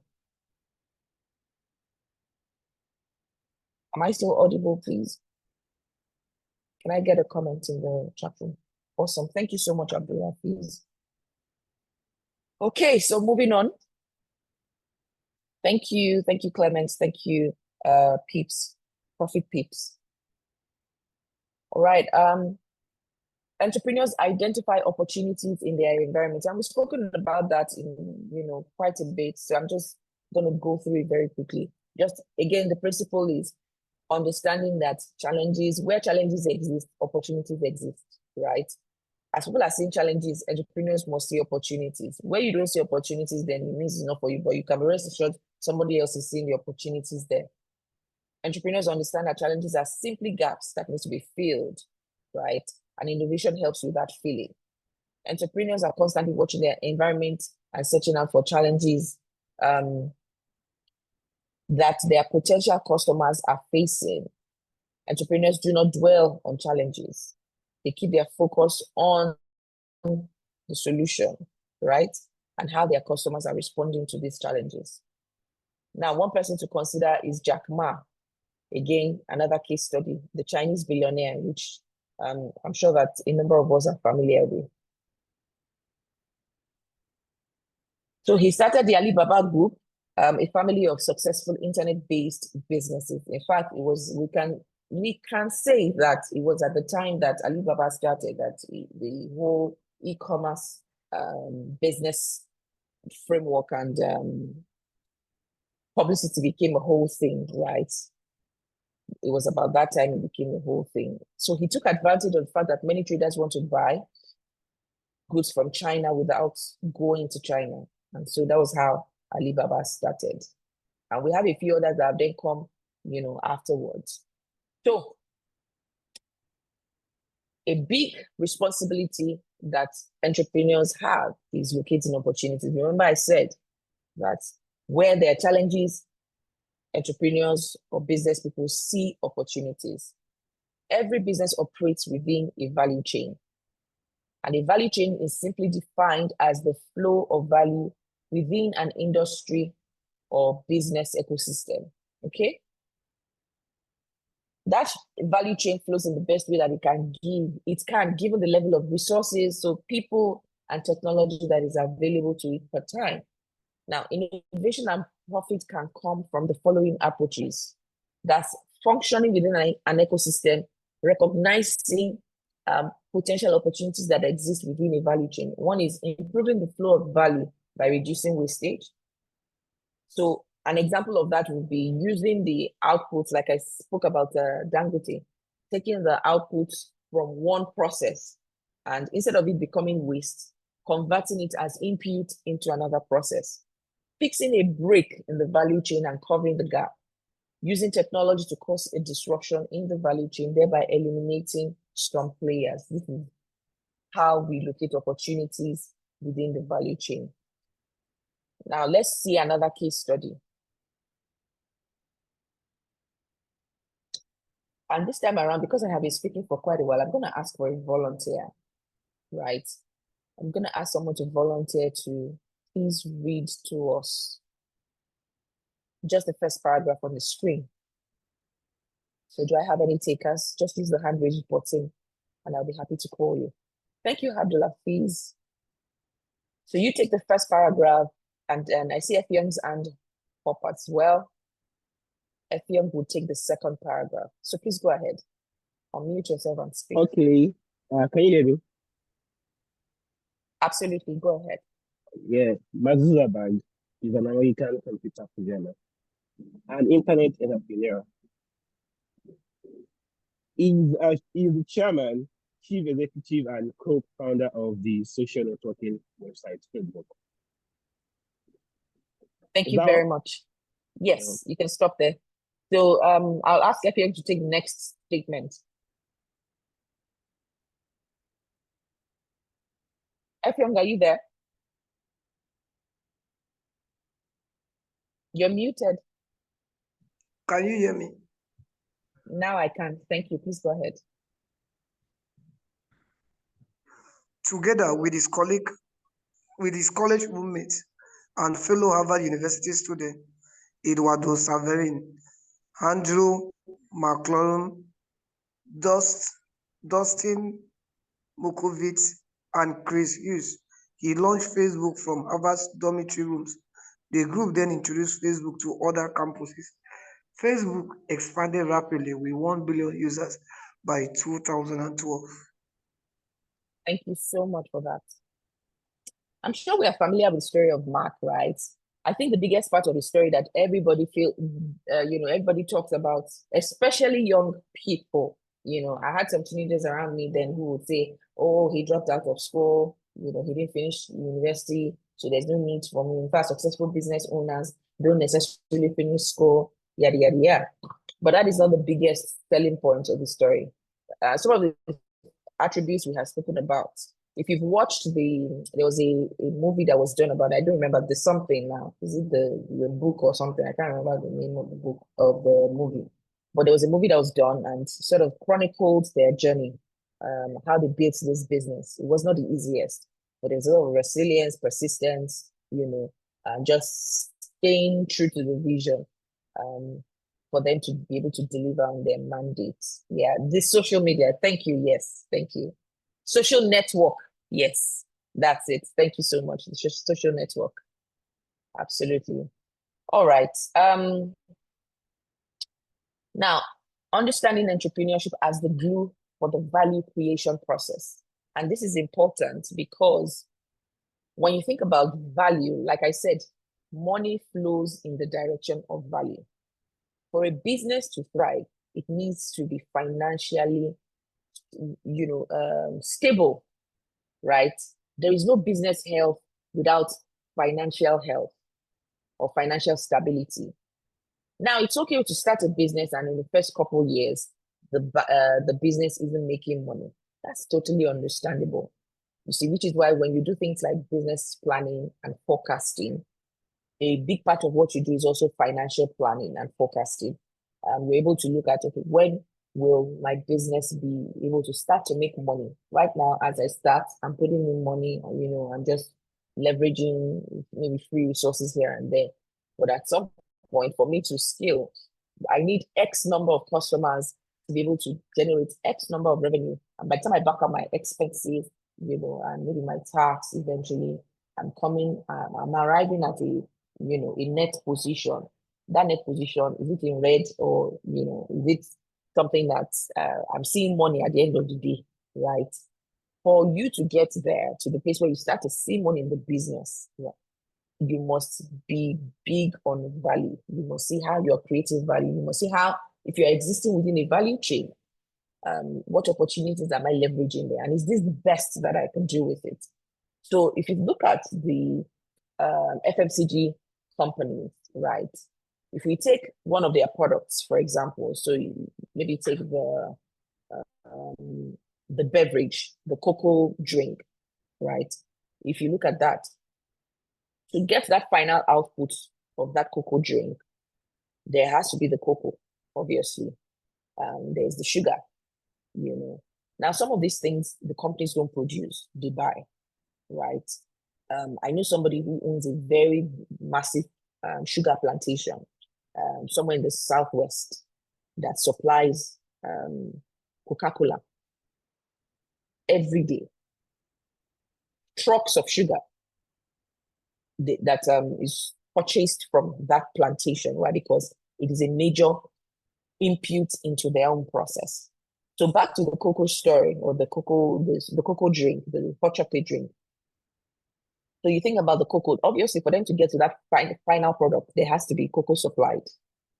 Am I still audible, please? Can I get a comment in the chat room? Awesome. Thank you so much, Abdullah, please. Okay, so moving on. Thank you, Clemens. Thank you, Peeps, Profit Peeps. All right. Entrepreneurs identify opportunities in their environment, and we've spoken about that in quite a bit. So I'm just going to go through it very quickly. Just again, the principle is understanding that where challenges exist, opportunities exist, right? As people are seeing challenges, entrepreneurs must see opportunities. Where you don't see opportunities, then it means it's not for you, but you can be rest assured somebody else is seeing the opportunities there. Entrepreneurs understand that challenges are simply gaps that need to be filled, right? And innovation helps with that filling. Entrepreneurs are constantly watching their environment and searching out for challenges that their potential customers are facing. Entrepreneurs do not dwell on challenges. They keep their focus on the solution, right? And how their customers are responding to these challenges. Now, one person to consider is Jack Ma. Again, another case study, the Chinese billionaire, which I'm sure that a number of us are familiar with. So he started the Alibaba Group, a family of successful internet-based businesses. In fact, we can say that it was at the time that Alibaba started that the whole e-commerce business framework and publicity became a whole thing, right? It was about that time it became a whole thing. So he took advantage of the fact that many traders want to buy goods from China without going to China. And so that was how Alibaba started. And we have a few others that have then come, afterwards. So a big responsibility that entrepreneurs have is locating opportunities. Remember I said that where there are challenges, entrepreneurs or business people see opportunities. Every business operates within a value chain. And a value chain is simply defined as the flow of value within an industry or business ecosystem, okay? That value chain flows in the best way that it can, given the level of resources, so people and technology that is available to it per time. Now, innovation and profit can come from the following approaches. That's functioning within an ecosystem, recognizing potential opportunities that exist within a value chain. One is improving the flow of value by reducing wastage. So an example of that would be using the outputs, like I spoke about Dangote, taking the outputs from one process and instead of it becoming waste, converting it as input into another process. Fixing a break in the value chain and covering the gap. Using technology to cause a disruption in the value chain, thereby eliminating strong players. This is how we locate opportunities within the value chain. Now, let's see another case study. And this time around, because I have been speaking for quite a while, I'm going to ask for a volunteer, right? I'm going to ask someone to volunteer to please read to us just the first paragraph on the screen. So do I have any takers? Just use the hand raise button and I'll be happy to call you. Thank you, Abdullah, please. So you take the first paragraph and I see Effiong's hand pop as well. Effiong will take the second paragraph. So please go ahead. Unmute yourself and speak. Okay. Can you hear me? Absolutely. Go ahead. Yeah. Mark Zuckerberg is an American computer programmer, an internet entrepreneur. He's the chairman, chief executive, and co-founder of the social networking website Facebook. Thank you very much. Yes, you can stop there. So I'll ask Effiong to take the next statement. Effiong, are you there? You're muted. Can you hear me? Now I can. Thank you. Please go ahead. Together with his college roommate and fellow Harvard University student, Eduardo Saverin, Andrew McLaren, Dustin Mukovitz, and Chris Hughes. He launched Facebook from Harvard's dormitory rooms. The group then introduced Facebook to other campuses. Facebook expanded rapidly with 1 billion users by 2012. Thank you so much for that. I'm sure we are familiar with the story of Mark, right? I think the biggest part of the story that everybody everybody talks about, especially young people. I had some teenagers around me then who would say, "Oh, he dropped out of school. He didn't finish university, so there's no need for me." In fact, successful business owners don't necessarily finish school, yada yada yada. But that is not the biggest selling point of the story. Some of the attributes we have spoken about. If you've watched there was a movie that was done about it. I don't remember the something now. Is it the book or something? I can't remember the name of the book of the movie. But there was a movie that was done and sort of chronicled their journey, how they built this business. It was not the easiest, but there's a lot of resilience, persistence, and just staying true to the vision. For them to be able to deliver on their mandates. Yeah, this social media, thank you, yes, thank you. Social network, yes, that's it. Thank you so much. The social network, absolutely. All right. Now, understanding entrepreneurship as the glue for the value creation process. And this is important because when you think about value, like I said, money flows in the direction of value. For a business to thrive, it needs to be financially, stable, right? There is no business health without financial health or financial stability. Now, it's okay to start a business and in the first couple of years, the business isn't making money. That's totally understandable. You see, which is why when you do things like business planning and forecasting, a big part of what you do is also financial planning and forecasting. You're able to look at, okay, when will my business be able to start to make money? Right now, as I start, I'm putting in money, I'm just leveraging maybe free resources here and there. But at some point, for me to scale, I need X number of customers to be able to generate X number of revenue. And by the time I back up my expenses, and maybe my tax eventually, I'm arriving at a net position. That net position, is it in red or, is it something that I'm seeing money at the end of the day, right? For you to get there to the place where you start to see money in the business, you must be big on value. You must see how you're creating value. You must see how, if you're existing within a value chain, what opportunities am I leveraging there? And is this the best that I can do with it? So if you look at the FMCG companies, right? If we take one of their products, for example, so you maybe take the beverage, the cocoa drink, right? If you look at that, to get that final output of that cocoa drink, there has to be the cocoa, obviously. There's the sugar, Now, some of these things the companies don't produce, they buy, right? I know somebody who owns a very massive sugar plantation somewhere in the Southwest that supplies Coca-Cola every day. Trucks of sugar that is purchased from that plantation, right? Because it is a major input into their own process. So back to the cocoa story or the cocoa drink, the hot chocolate drink. So you think about the cocoa, obviously for them to get to that final product, there has to be cocoa supplied.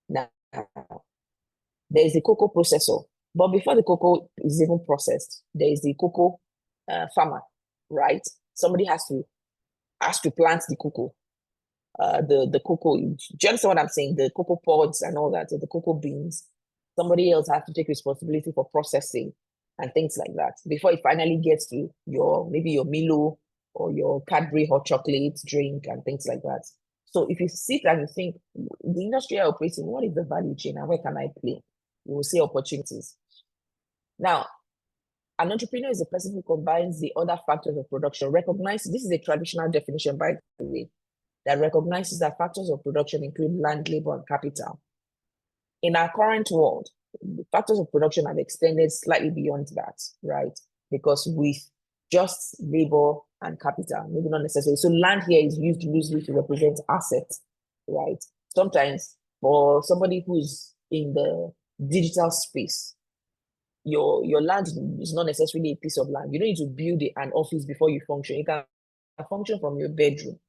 Now, there is a cocoa processor, but before the cocoa is even processed, there is the cocoa farmer, right? Somebody has to plant the cocoa. The cocoa, do you understand what I'm saying? The cocoa pods and all that, the cocoa beans. Somebody else has to take responsibility for processing and things like that before it finally gets to maybe your Milo or your Cadbury hot chocolate drink and things like that. So if you sit and you think, the industry you're operating, what is the value chain and where can I play? You will see opportunities. Now, an entrepreneur is a person who combines the other factors of production. This is a traditional definition, by the way, that recognizes that factors of production include land, labor, and capital. In our current world, the factors of production have extended slightly beyond that, right? Because with just labor and capital, maybe not necessarily. So land here is used loosely to represent assets, right? Sometimes for somebody who's in the digital space, your land is not necessarily a piece of land. You don't need to build an office before you function. You can function from your bedroom,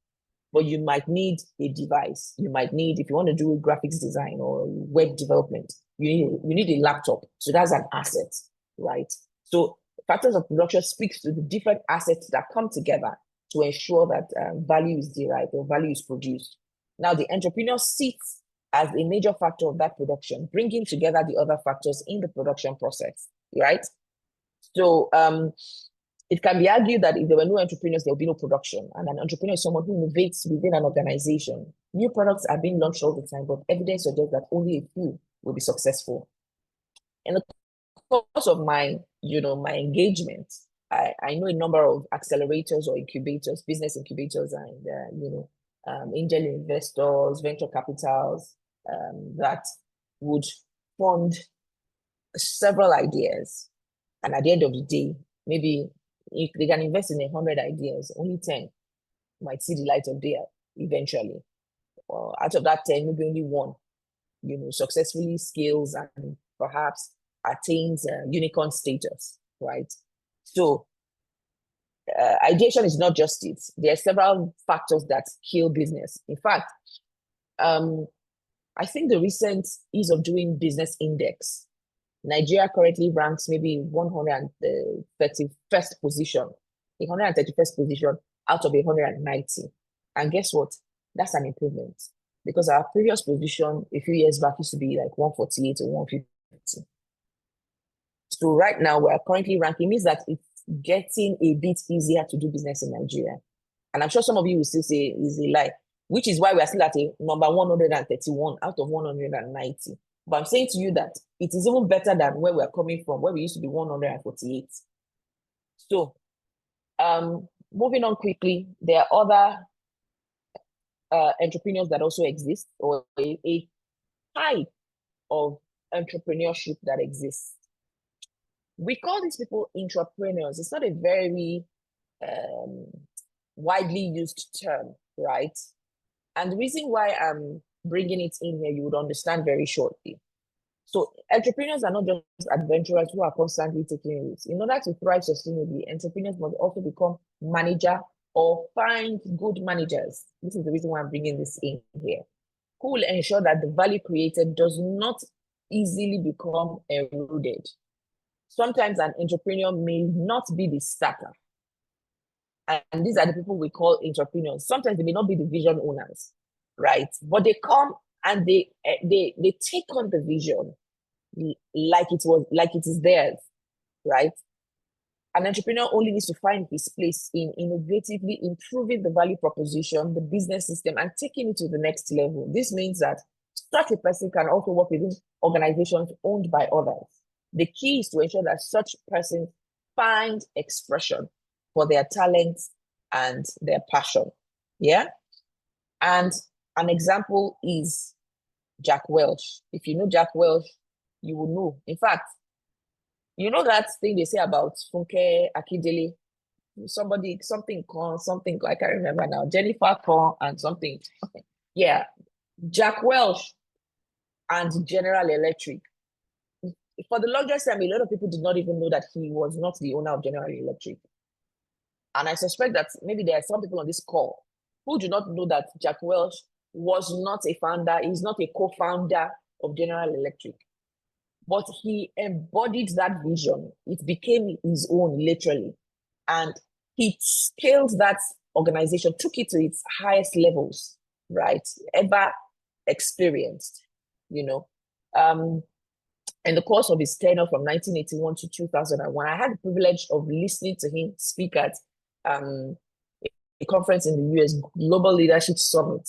but you might need a device. You might need, if you want to do graphics design or web development, you need a laptop. So that's an asset, right? So factors of production speaks to the different assets that come together to ensure that value is derived or value is produced. Now, the entrepreneur sits as a major factor of that production, bringing together the other factors in the production process, right? So it can be argued that if there were no entrepreneurs, there would be no production. And an entrepreneur is someone who innovates within an organization. New products are being launched all the time, but evidence suggests that only a few will be successful. In the course of my engagement, I know a number of accelerators or incubators, business incubators, and angel investors, venture capitals that would fund several ideas. And at the end of the day, maybe if they can invest in 100 ideas, only 10 might see the light of day eventually. Or out of that 10, maybe only one, successfully scales and perhaps attains unicorn status, right? So ideation is not just it. There are several factors that kill business. In fact, I think the recent ease of doing business index, Nigeria currently ranks maybe 131st position, 131st position out of 190. And guess what? That's an improvement, because our previous position a few years back used to be like 148 or 150. So right now we're currently ranking, means that it's getting a bit easier to do business in Nigeria. And I'm sure some of you will still say it's a lie, which is why we're still at a number 131 out of 190. But I'm saying to you that it is even better than where we're coming from, where we used to be 148. So moving on quickly, there are other entrepreneurs that also exist, or a type of entrepreneurship that exists. We call these people entrepreneurs. It's not a very widely used term, right? And the reason why I'm bringing it in here, you would understand very shortly. So entrepreneurs are not just adventurers who are constantly taking risks. In order to thrive sustainably, entrepreneurs must also become manager or find good managers. This is the reason why I'm bringing this in here, who will ensure that the value created does not easily become eroded. Sometimes an entrepreneur may not be the starter. And these are the people we call entrepreneurs. Sometimes they may not be the vision owners, right? But they come and they take on the vision like it is theirs, right? An entrepreneur only needs to find his place in innovatively improving the value proposition, the business system, and taking it to the next level. This means that such a person can also work within organizations owned by others. The key is to ensure that such persons find expression for their talents and their passion. Yeah. And an example is Jack Welch. If you know Jack Welch, you will know. In fact, you know that thing they say about Funke Akindele? Something, I can't remember now. Jennifer Korn and something. Yeah. Jack Welch and General Electric. For the longest time, a lot of people did not even know that he was not the owner of General Electric. And I suspect that maybe there are some people on this call who do not know that Jack Welch was not a founder, he's not a co-founder of General Electric. But he embodied that vision. It became his own, literally. And he scaled that organization, took it to its highest levels, right, ever experienced, In the course of his tenure from 1981 to 2001, I had the privilege of listening to him speak at a conference in the US, Global Leadership Summit,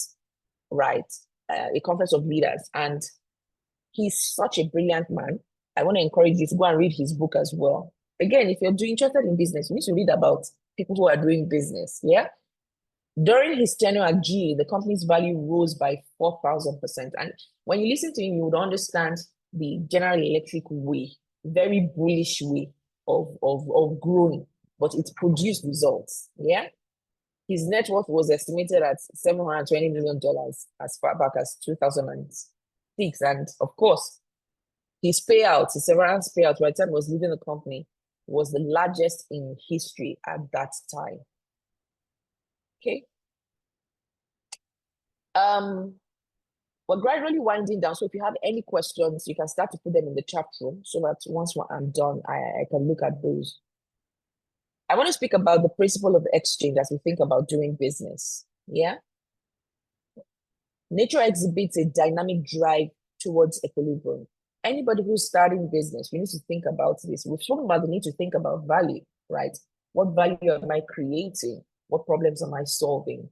right? A conference of leaders. And he's such a brilliant man. I want to encourage you to go and read his book as well. Again, if you're interested in business, you need to read about people who are doing business, yeah? During his tenure at GE, the company's value rose by 4,000%. And when you listen to him, you would understand the General Electric way, very bullish way of growing, but it produced results. Yeah. His net worth was estimated at $720 million as far back as 2006. And of course, his payout, his severance payout, by the time he was leaving the company, was the largest in history at that time. Okay. We're gradually winding down. So if you have any questions, you can start to put them in the chat room so that once I'm done, I can look at those. I want to speak about the principle of exchange as we think about doing business. Yeah. Nature exhibits a dynamic drive towards equilibrium. Anybody who's starting business, we need to think about this. We've spoken about the need to think about value, right? What value am I creating? What problems am I solving?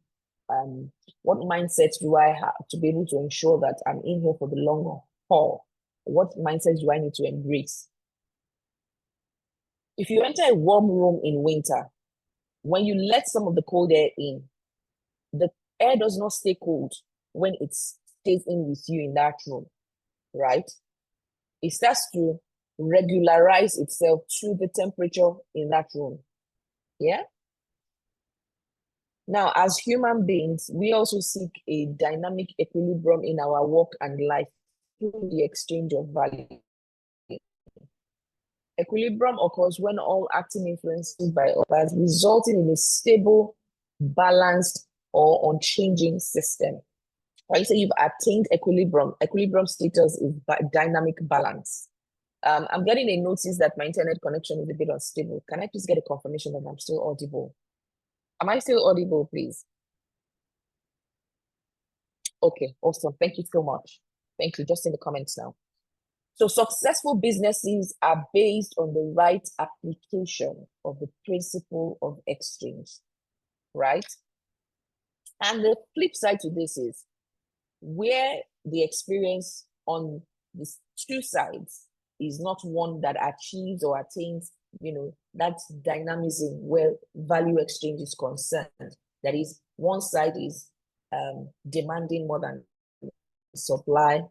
What mindset do I have to be able to ensure that I'm in here for the long haul? What mindset do I need to embrace? If you enter a warm room in winter, when you let some of the cold air in, the air does not stay cold when it stays in with you in that room, right? It starts to regularize itself to the temperature in that room. Yeah? Now, as human beings, we also seek a dynamic equilibrium in our work and life through the exchange of value. Equilibrium occurs when all acting influences by others, resulting in a stable, balanced, or unchanging system. When you say you've attained equilibrium status is dynamic balance. I'm getting a notice that my internet connection is a bit unstable. Can I please get a confirmation that I'm still audible? Am I still audible, please? Okay, awesome. Thank you so much. Thank you. Just in the comments now. So successful businesses are based on the right application of the principle of exchange, right? And the flip side to this is where the experience on these two sides is not one that achieves or attains, that dynamism where value exchange is concerned. That is, one side is demanding more than supply,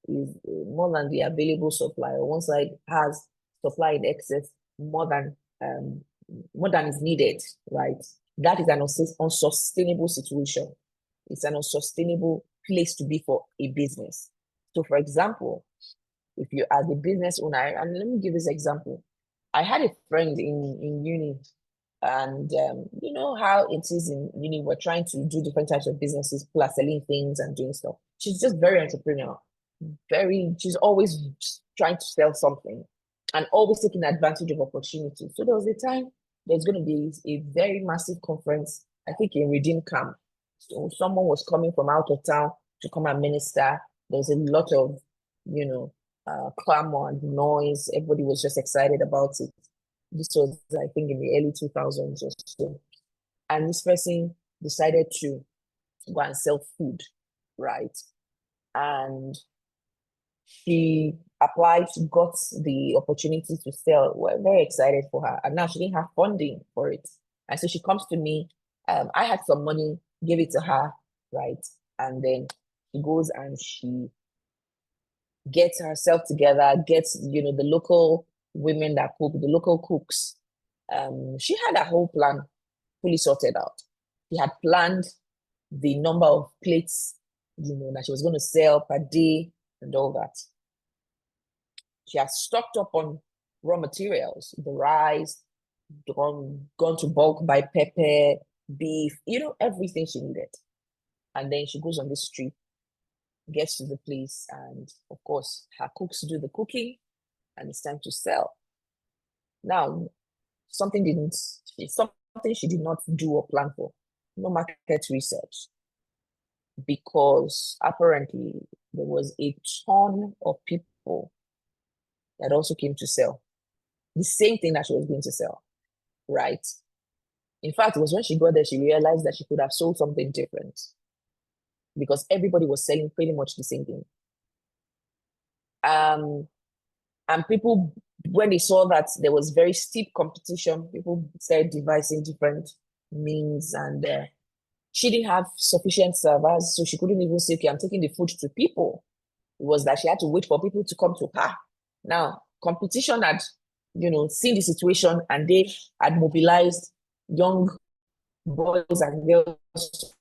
is more than the available supply, or one side has supply in excess more than is needed, right? That is an unsustainable situation. It's an unsustainable place to be for a business. So, for example, if you are the business owner, and let me give this example. I had a friend in uni, and you know how it is in uni, we're trying to do different types of businesses, people are selling things and doing stuff. She's just very entrepreneurial. She's always trying to sell something and always taking advantage of opportunities. So there was a time there's going to be a very massive conference, I think in Redeem Camp. So someone was coming from out of town to come and minister. There was a lot of, clamor and noise. Everybody was just excited about it. This was, I think, in the early 2000s or so. And this person decided to go and sell food, right? And she applied, got the opportunity to sell. We're very excited for her. And now she didn't have funding for it. And so she comes to me. I had some money, gave it to her, right? And then she goes and she gets herself together, gets, the local women that cook, the local cooks. She had a whole plan fully sorted out. She had planned the number of plates, that she was going to sell per day and all that. She has stocked up on raw materials, the rice, gone to bulk buy pepper, beef, everything she needed. And then she goes on this trip, gets to the place, and of course, her cooks do the cooking, and it's time to sell. Now, something she did not do or plan for, no market research, because apparently there was a ton of people that also came to sell the same thing that she was going to sell, right? In fact, it was when she got there, she realized that she could have sold something different because everybody was selling pretty much the same thing. And people, when they saw that there was very steep competition, people started devising different means, and she didn't have sufficient servers, so she couldn't even say, okay, I'm taking the food to people. was that she had to wait for people to come to her. Now, competition had, seen the situation, and they had mobilized young boys and girls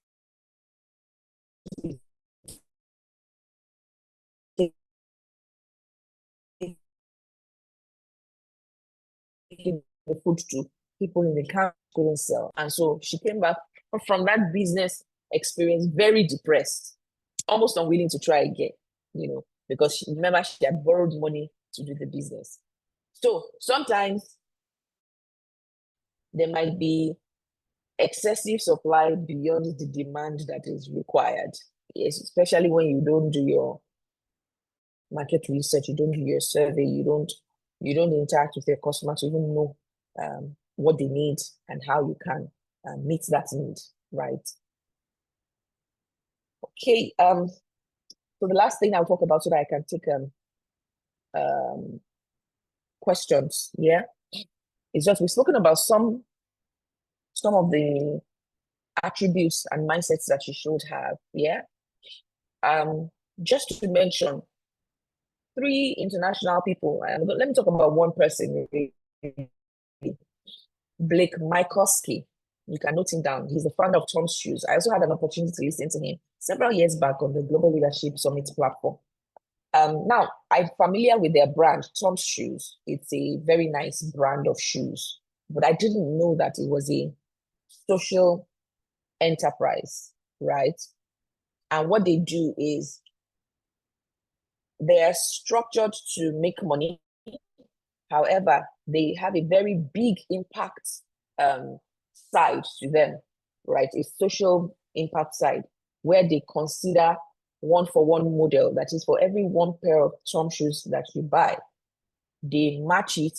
the food to people in the camp couldn't sell. And so she came back from that business experience very depressed, almost unwilling to try again, because she had borrowed money to do the business. So sometimes there might be excessive supply beyond the demand that is required, yes, especially when you don't do your market research, you don't do your survey, you don't interact with your customer to even know what they need and how you can meet that need, right? Okay, so the last thing I'll talk about so that I can take questions, yeah, is just we've spoken about some of the attributes and mindsets that you should have, yeah. Just to mention 3 international people, let me talk about one person, Blake Mycoskie. You can note him down. He's the founder of Tom's Shoes. I also had an opportunity to listen to him several years back on the Global Leadership Summit platform. Now, I'm familiar with their brand, Tom's Shoes. It's a very nice brand of shoes, but I didn't know that it was a social enterprise, right? And what they do is they are structured to make money. However, they have a very big impact side to them, right? A social impact side where they consider 1-for-1 model. That is, for every 1 pair of Tom shoes that you buy, they match it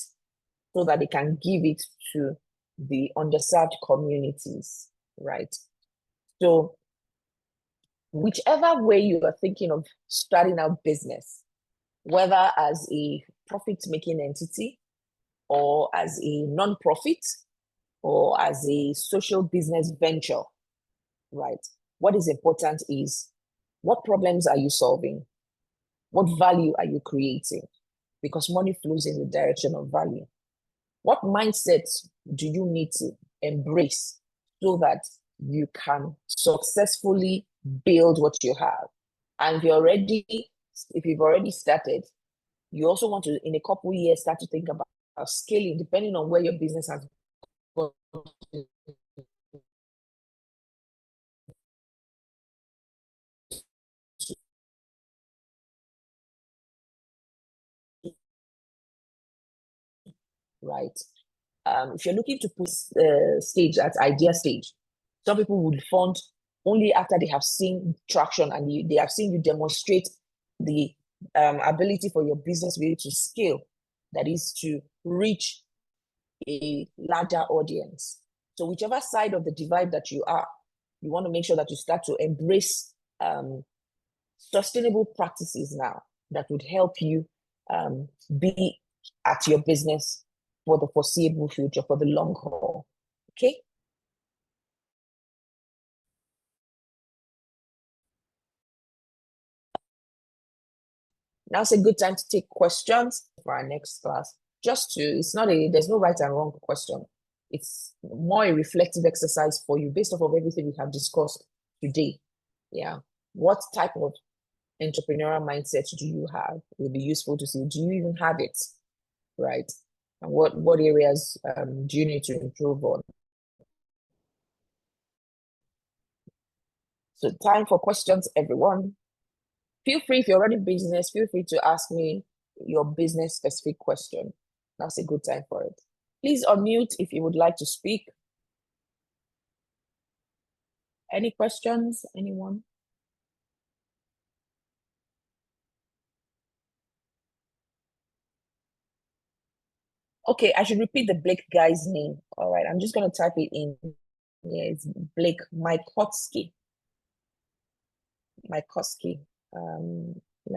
so that they can give it to the underserved communities, right? So whichever way you are thinking of starting out business, whether as a profit-making entity or as a non-profit or as a social business venture, right? What is important is what problems are you solving? What value are you creating? Because money flows in the direction of value. What mindset do you need to embrace so that you can successfully build what you have? And if you've already started, you also want to, in a couple of years, start to think about scaling, depending on where your business has gone. Right. If you're looking to put stage at idea stage, some people would fund only after they have seen traction and they have seen you demonstrate the ability for your business to be able to scale, that is to reach a larger audience. So whichever side of the divide that you are, you want to make sure that you start to embrace sustainable practices now that would help you be at your business for the foreseeable future, for the long haul. Okay. Now's a good time to take questions for our next class. There's no right and wrong question. It's more a reflective exercise for you based off of everything we have discussed today. Yeah. What type of entrepreneurial mindset do you have? It will be useful to see. Do you even have it? Right. And what areas do you need to improve on? So time for questions, everyone. Feel free, if you're running business, feel free to ask me your business specific question. That's a good time for it. Please unmute if you would like to speak. Any questions, anyone? Okay, I should repeat the Blake guy's name. All right, I'm just going to type it in. Yeah, it's Blake Mycoskie. Let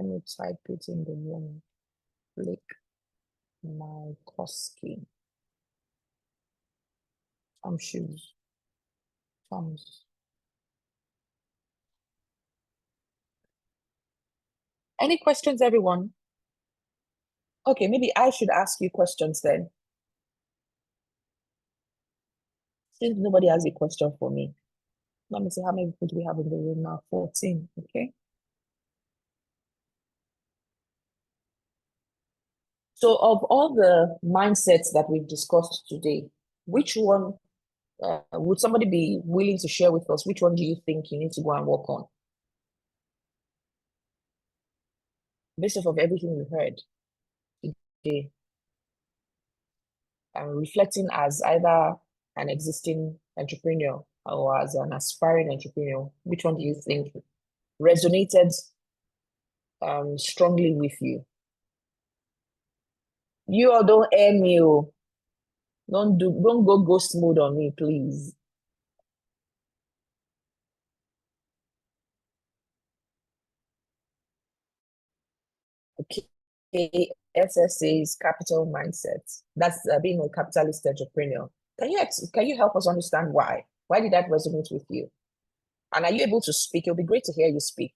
me type it in the one. Blake Mycoskie. Tom shoes. Tom's. Any questions, everyone? Okay, maybe I should ask you questions then. Since nobody has a question for me. Let me see how many people do we have in the room now? 14, okay. So of all the mindsets that we've discussed today, which one would somebody be willing to share with us? Which one do you think you need to go and work on? Based off of everything we heard today, and reflecting as either an existing entrepreneur or as an aspiring entrepreneur, which one do you think resonated strongly with you? You all don't air me. Don't go ghost mode on me, please. Okay, SSA's capital mindset. That's being a capitalist entrepreneur. Can you help us understand why? Why did that resonate with you? And are you able to speak? It'll be great to hear you speak.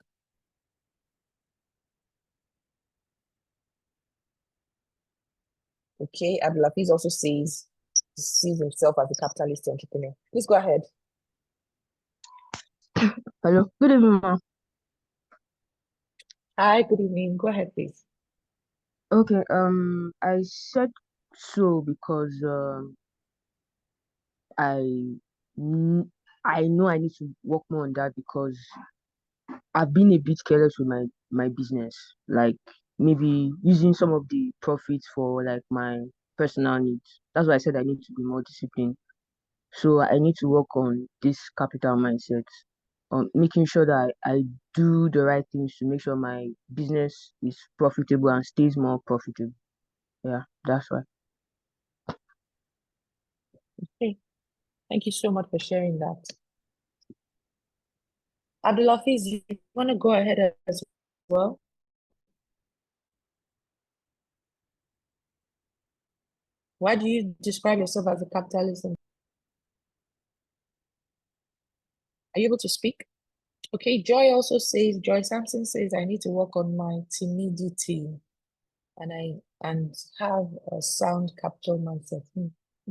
Okay, Abdulafiz also says he sees himself as a capitalist entrepreneur. Please go ahead. Hello, good evening, ma'am. Hi, good evening. Go ahead, please. Okay, I said so because I I know I need to work more on that because I've been a bit careless with my business, like maybe using some of the profits for like my personal needs. That's why I said I need to be more disciplined. So I need to work on this capital mindset, on making sure that I do the right things to make sure my business is profitable and stays more profitable. Yeah, that's why. Okay. Thank you so much for sharing that. Abdulafiz, you want to go ahead as well? Why do you describe yourself as a capitalist? Are you able to speak? Okay, Joy Sampson says, I need to work on my timidity and have a sound capital mindset.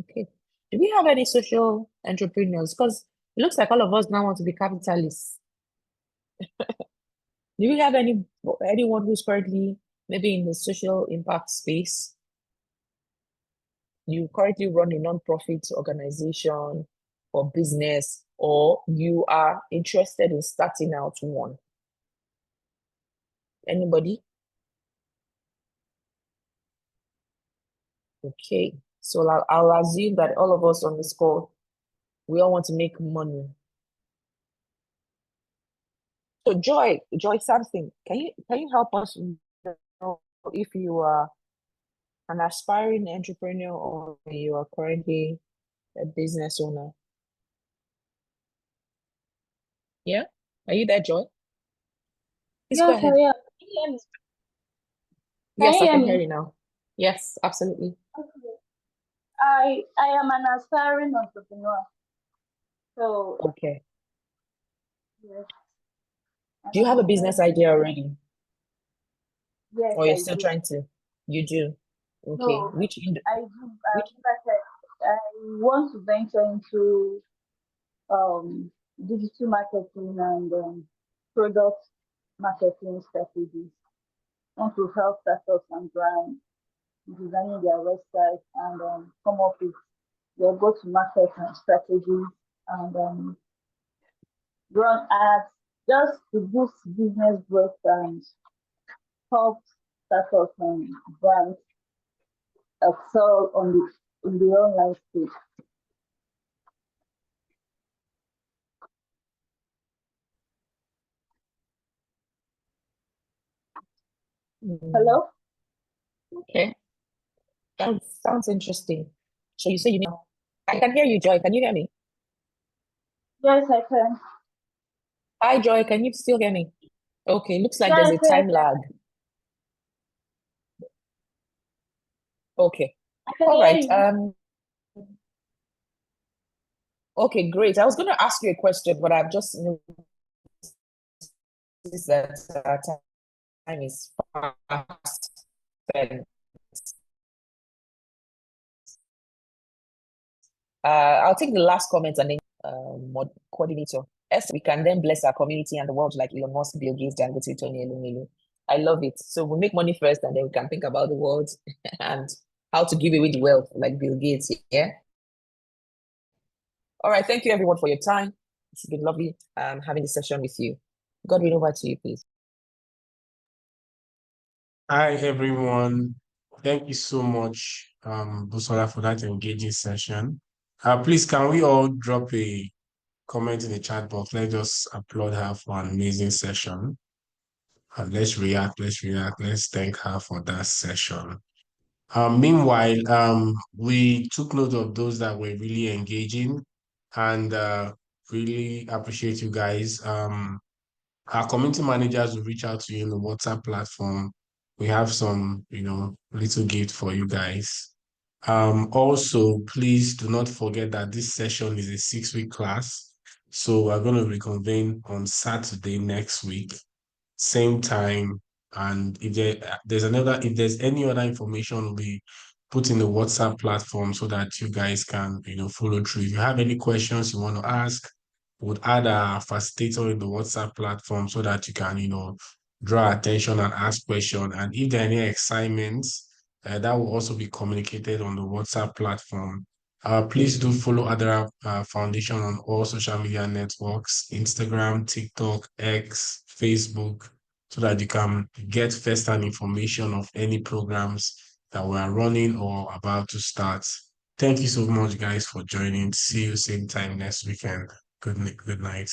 Okay. Do we have any social entrepreneurs? Because it looks like all of us now want to be capitalists. Do we have anyone who's currently maybe in the social impact space? You currently run a non-profit organization or business, or you are interested in starting out one? Anybody? Okay, so I'll assume that all of us on this call, we all want to make money. So Joy something, can you help us know if you are an aspiring entrepreneur or you are currently a business owner? Yeah, are you there, Joy? Please go Yes, I ahead. am. Can you hear me? Yes, Can I you can hear hear me? you now. Yes, absolutely. Okay. I am an aspiring entrepreneur. So Okay. yes, Do you have a business idea already? yes, Or you're I still do. trying to? You do. Okay. No, Which I do. Like I said, I want to venture into digital marketing and product marketing strategies. I want to help startups and brands designing their website and come up with their go-to-market strategies and run ads just to boost business growth and help startups and brands excel in the online space. Hello? Okay. Sounds interesting. So you say you need. I can hear you, Joy. Can you hear me? Yes, I can. Hi, Joy. Can you still hear me? Okay. Looks like there's Yes, a time lag. Okay. I can All hear right. you. Okay, great. I was going to ask you a question, but I've just noticed that is fast spent. I'll take the last comment and then coordinator. As we can then bless our community and the world like Elon Musk, Bill Gates, Dangote, Tony Elumelu. I love it. So we make money first and then we can think about the world and how to give away the wealth like Bill Gates. Yeah. All right. Thank you everyone for your time. It's been lovely having this session with you. Godwin, over to you, please. Hi, everyone. Thank you so much, Busola, for that engaging session. Please, can we all drop a comment in the chat box? Let's just applaud her for an amazing session. Let's react. Let's thank her for that session. Meanwhile, we took note of those that were really engaging and really appreciate you guys. Our community managers will reach out to you in the WhatsApp platform. We have some, little gift for you guys. Also, please do not forget that this session is a 6-week class. So we're going to reconvene on Saturday next week, same time. And if there's any other information, we put in the WhatsApp platform so that you guys can, follow through. If you have any questions you want to ask, would add a facilitator in the WhatsApp platform so that you can, draw attention and ask questions. And if there are any assignments, that will also be communicated on the WhatsApp platform. Please do follow Adara Foundation on all social media networks, Instagram, TikTok, X, Facebook, so that you can get first-hand information of any programs that we are running or about to start. Thank you so much, guys, for joining. See you same time next weekend. Good night.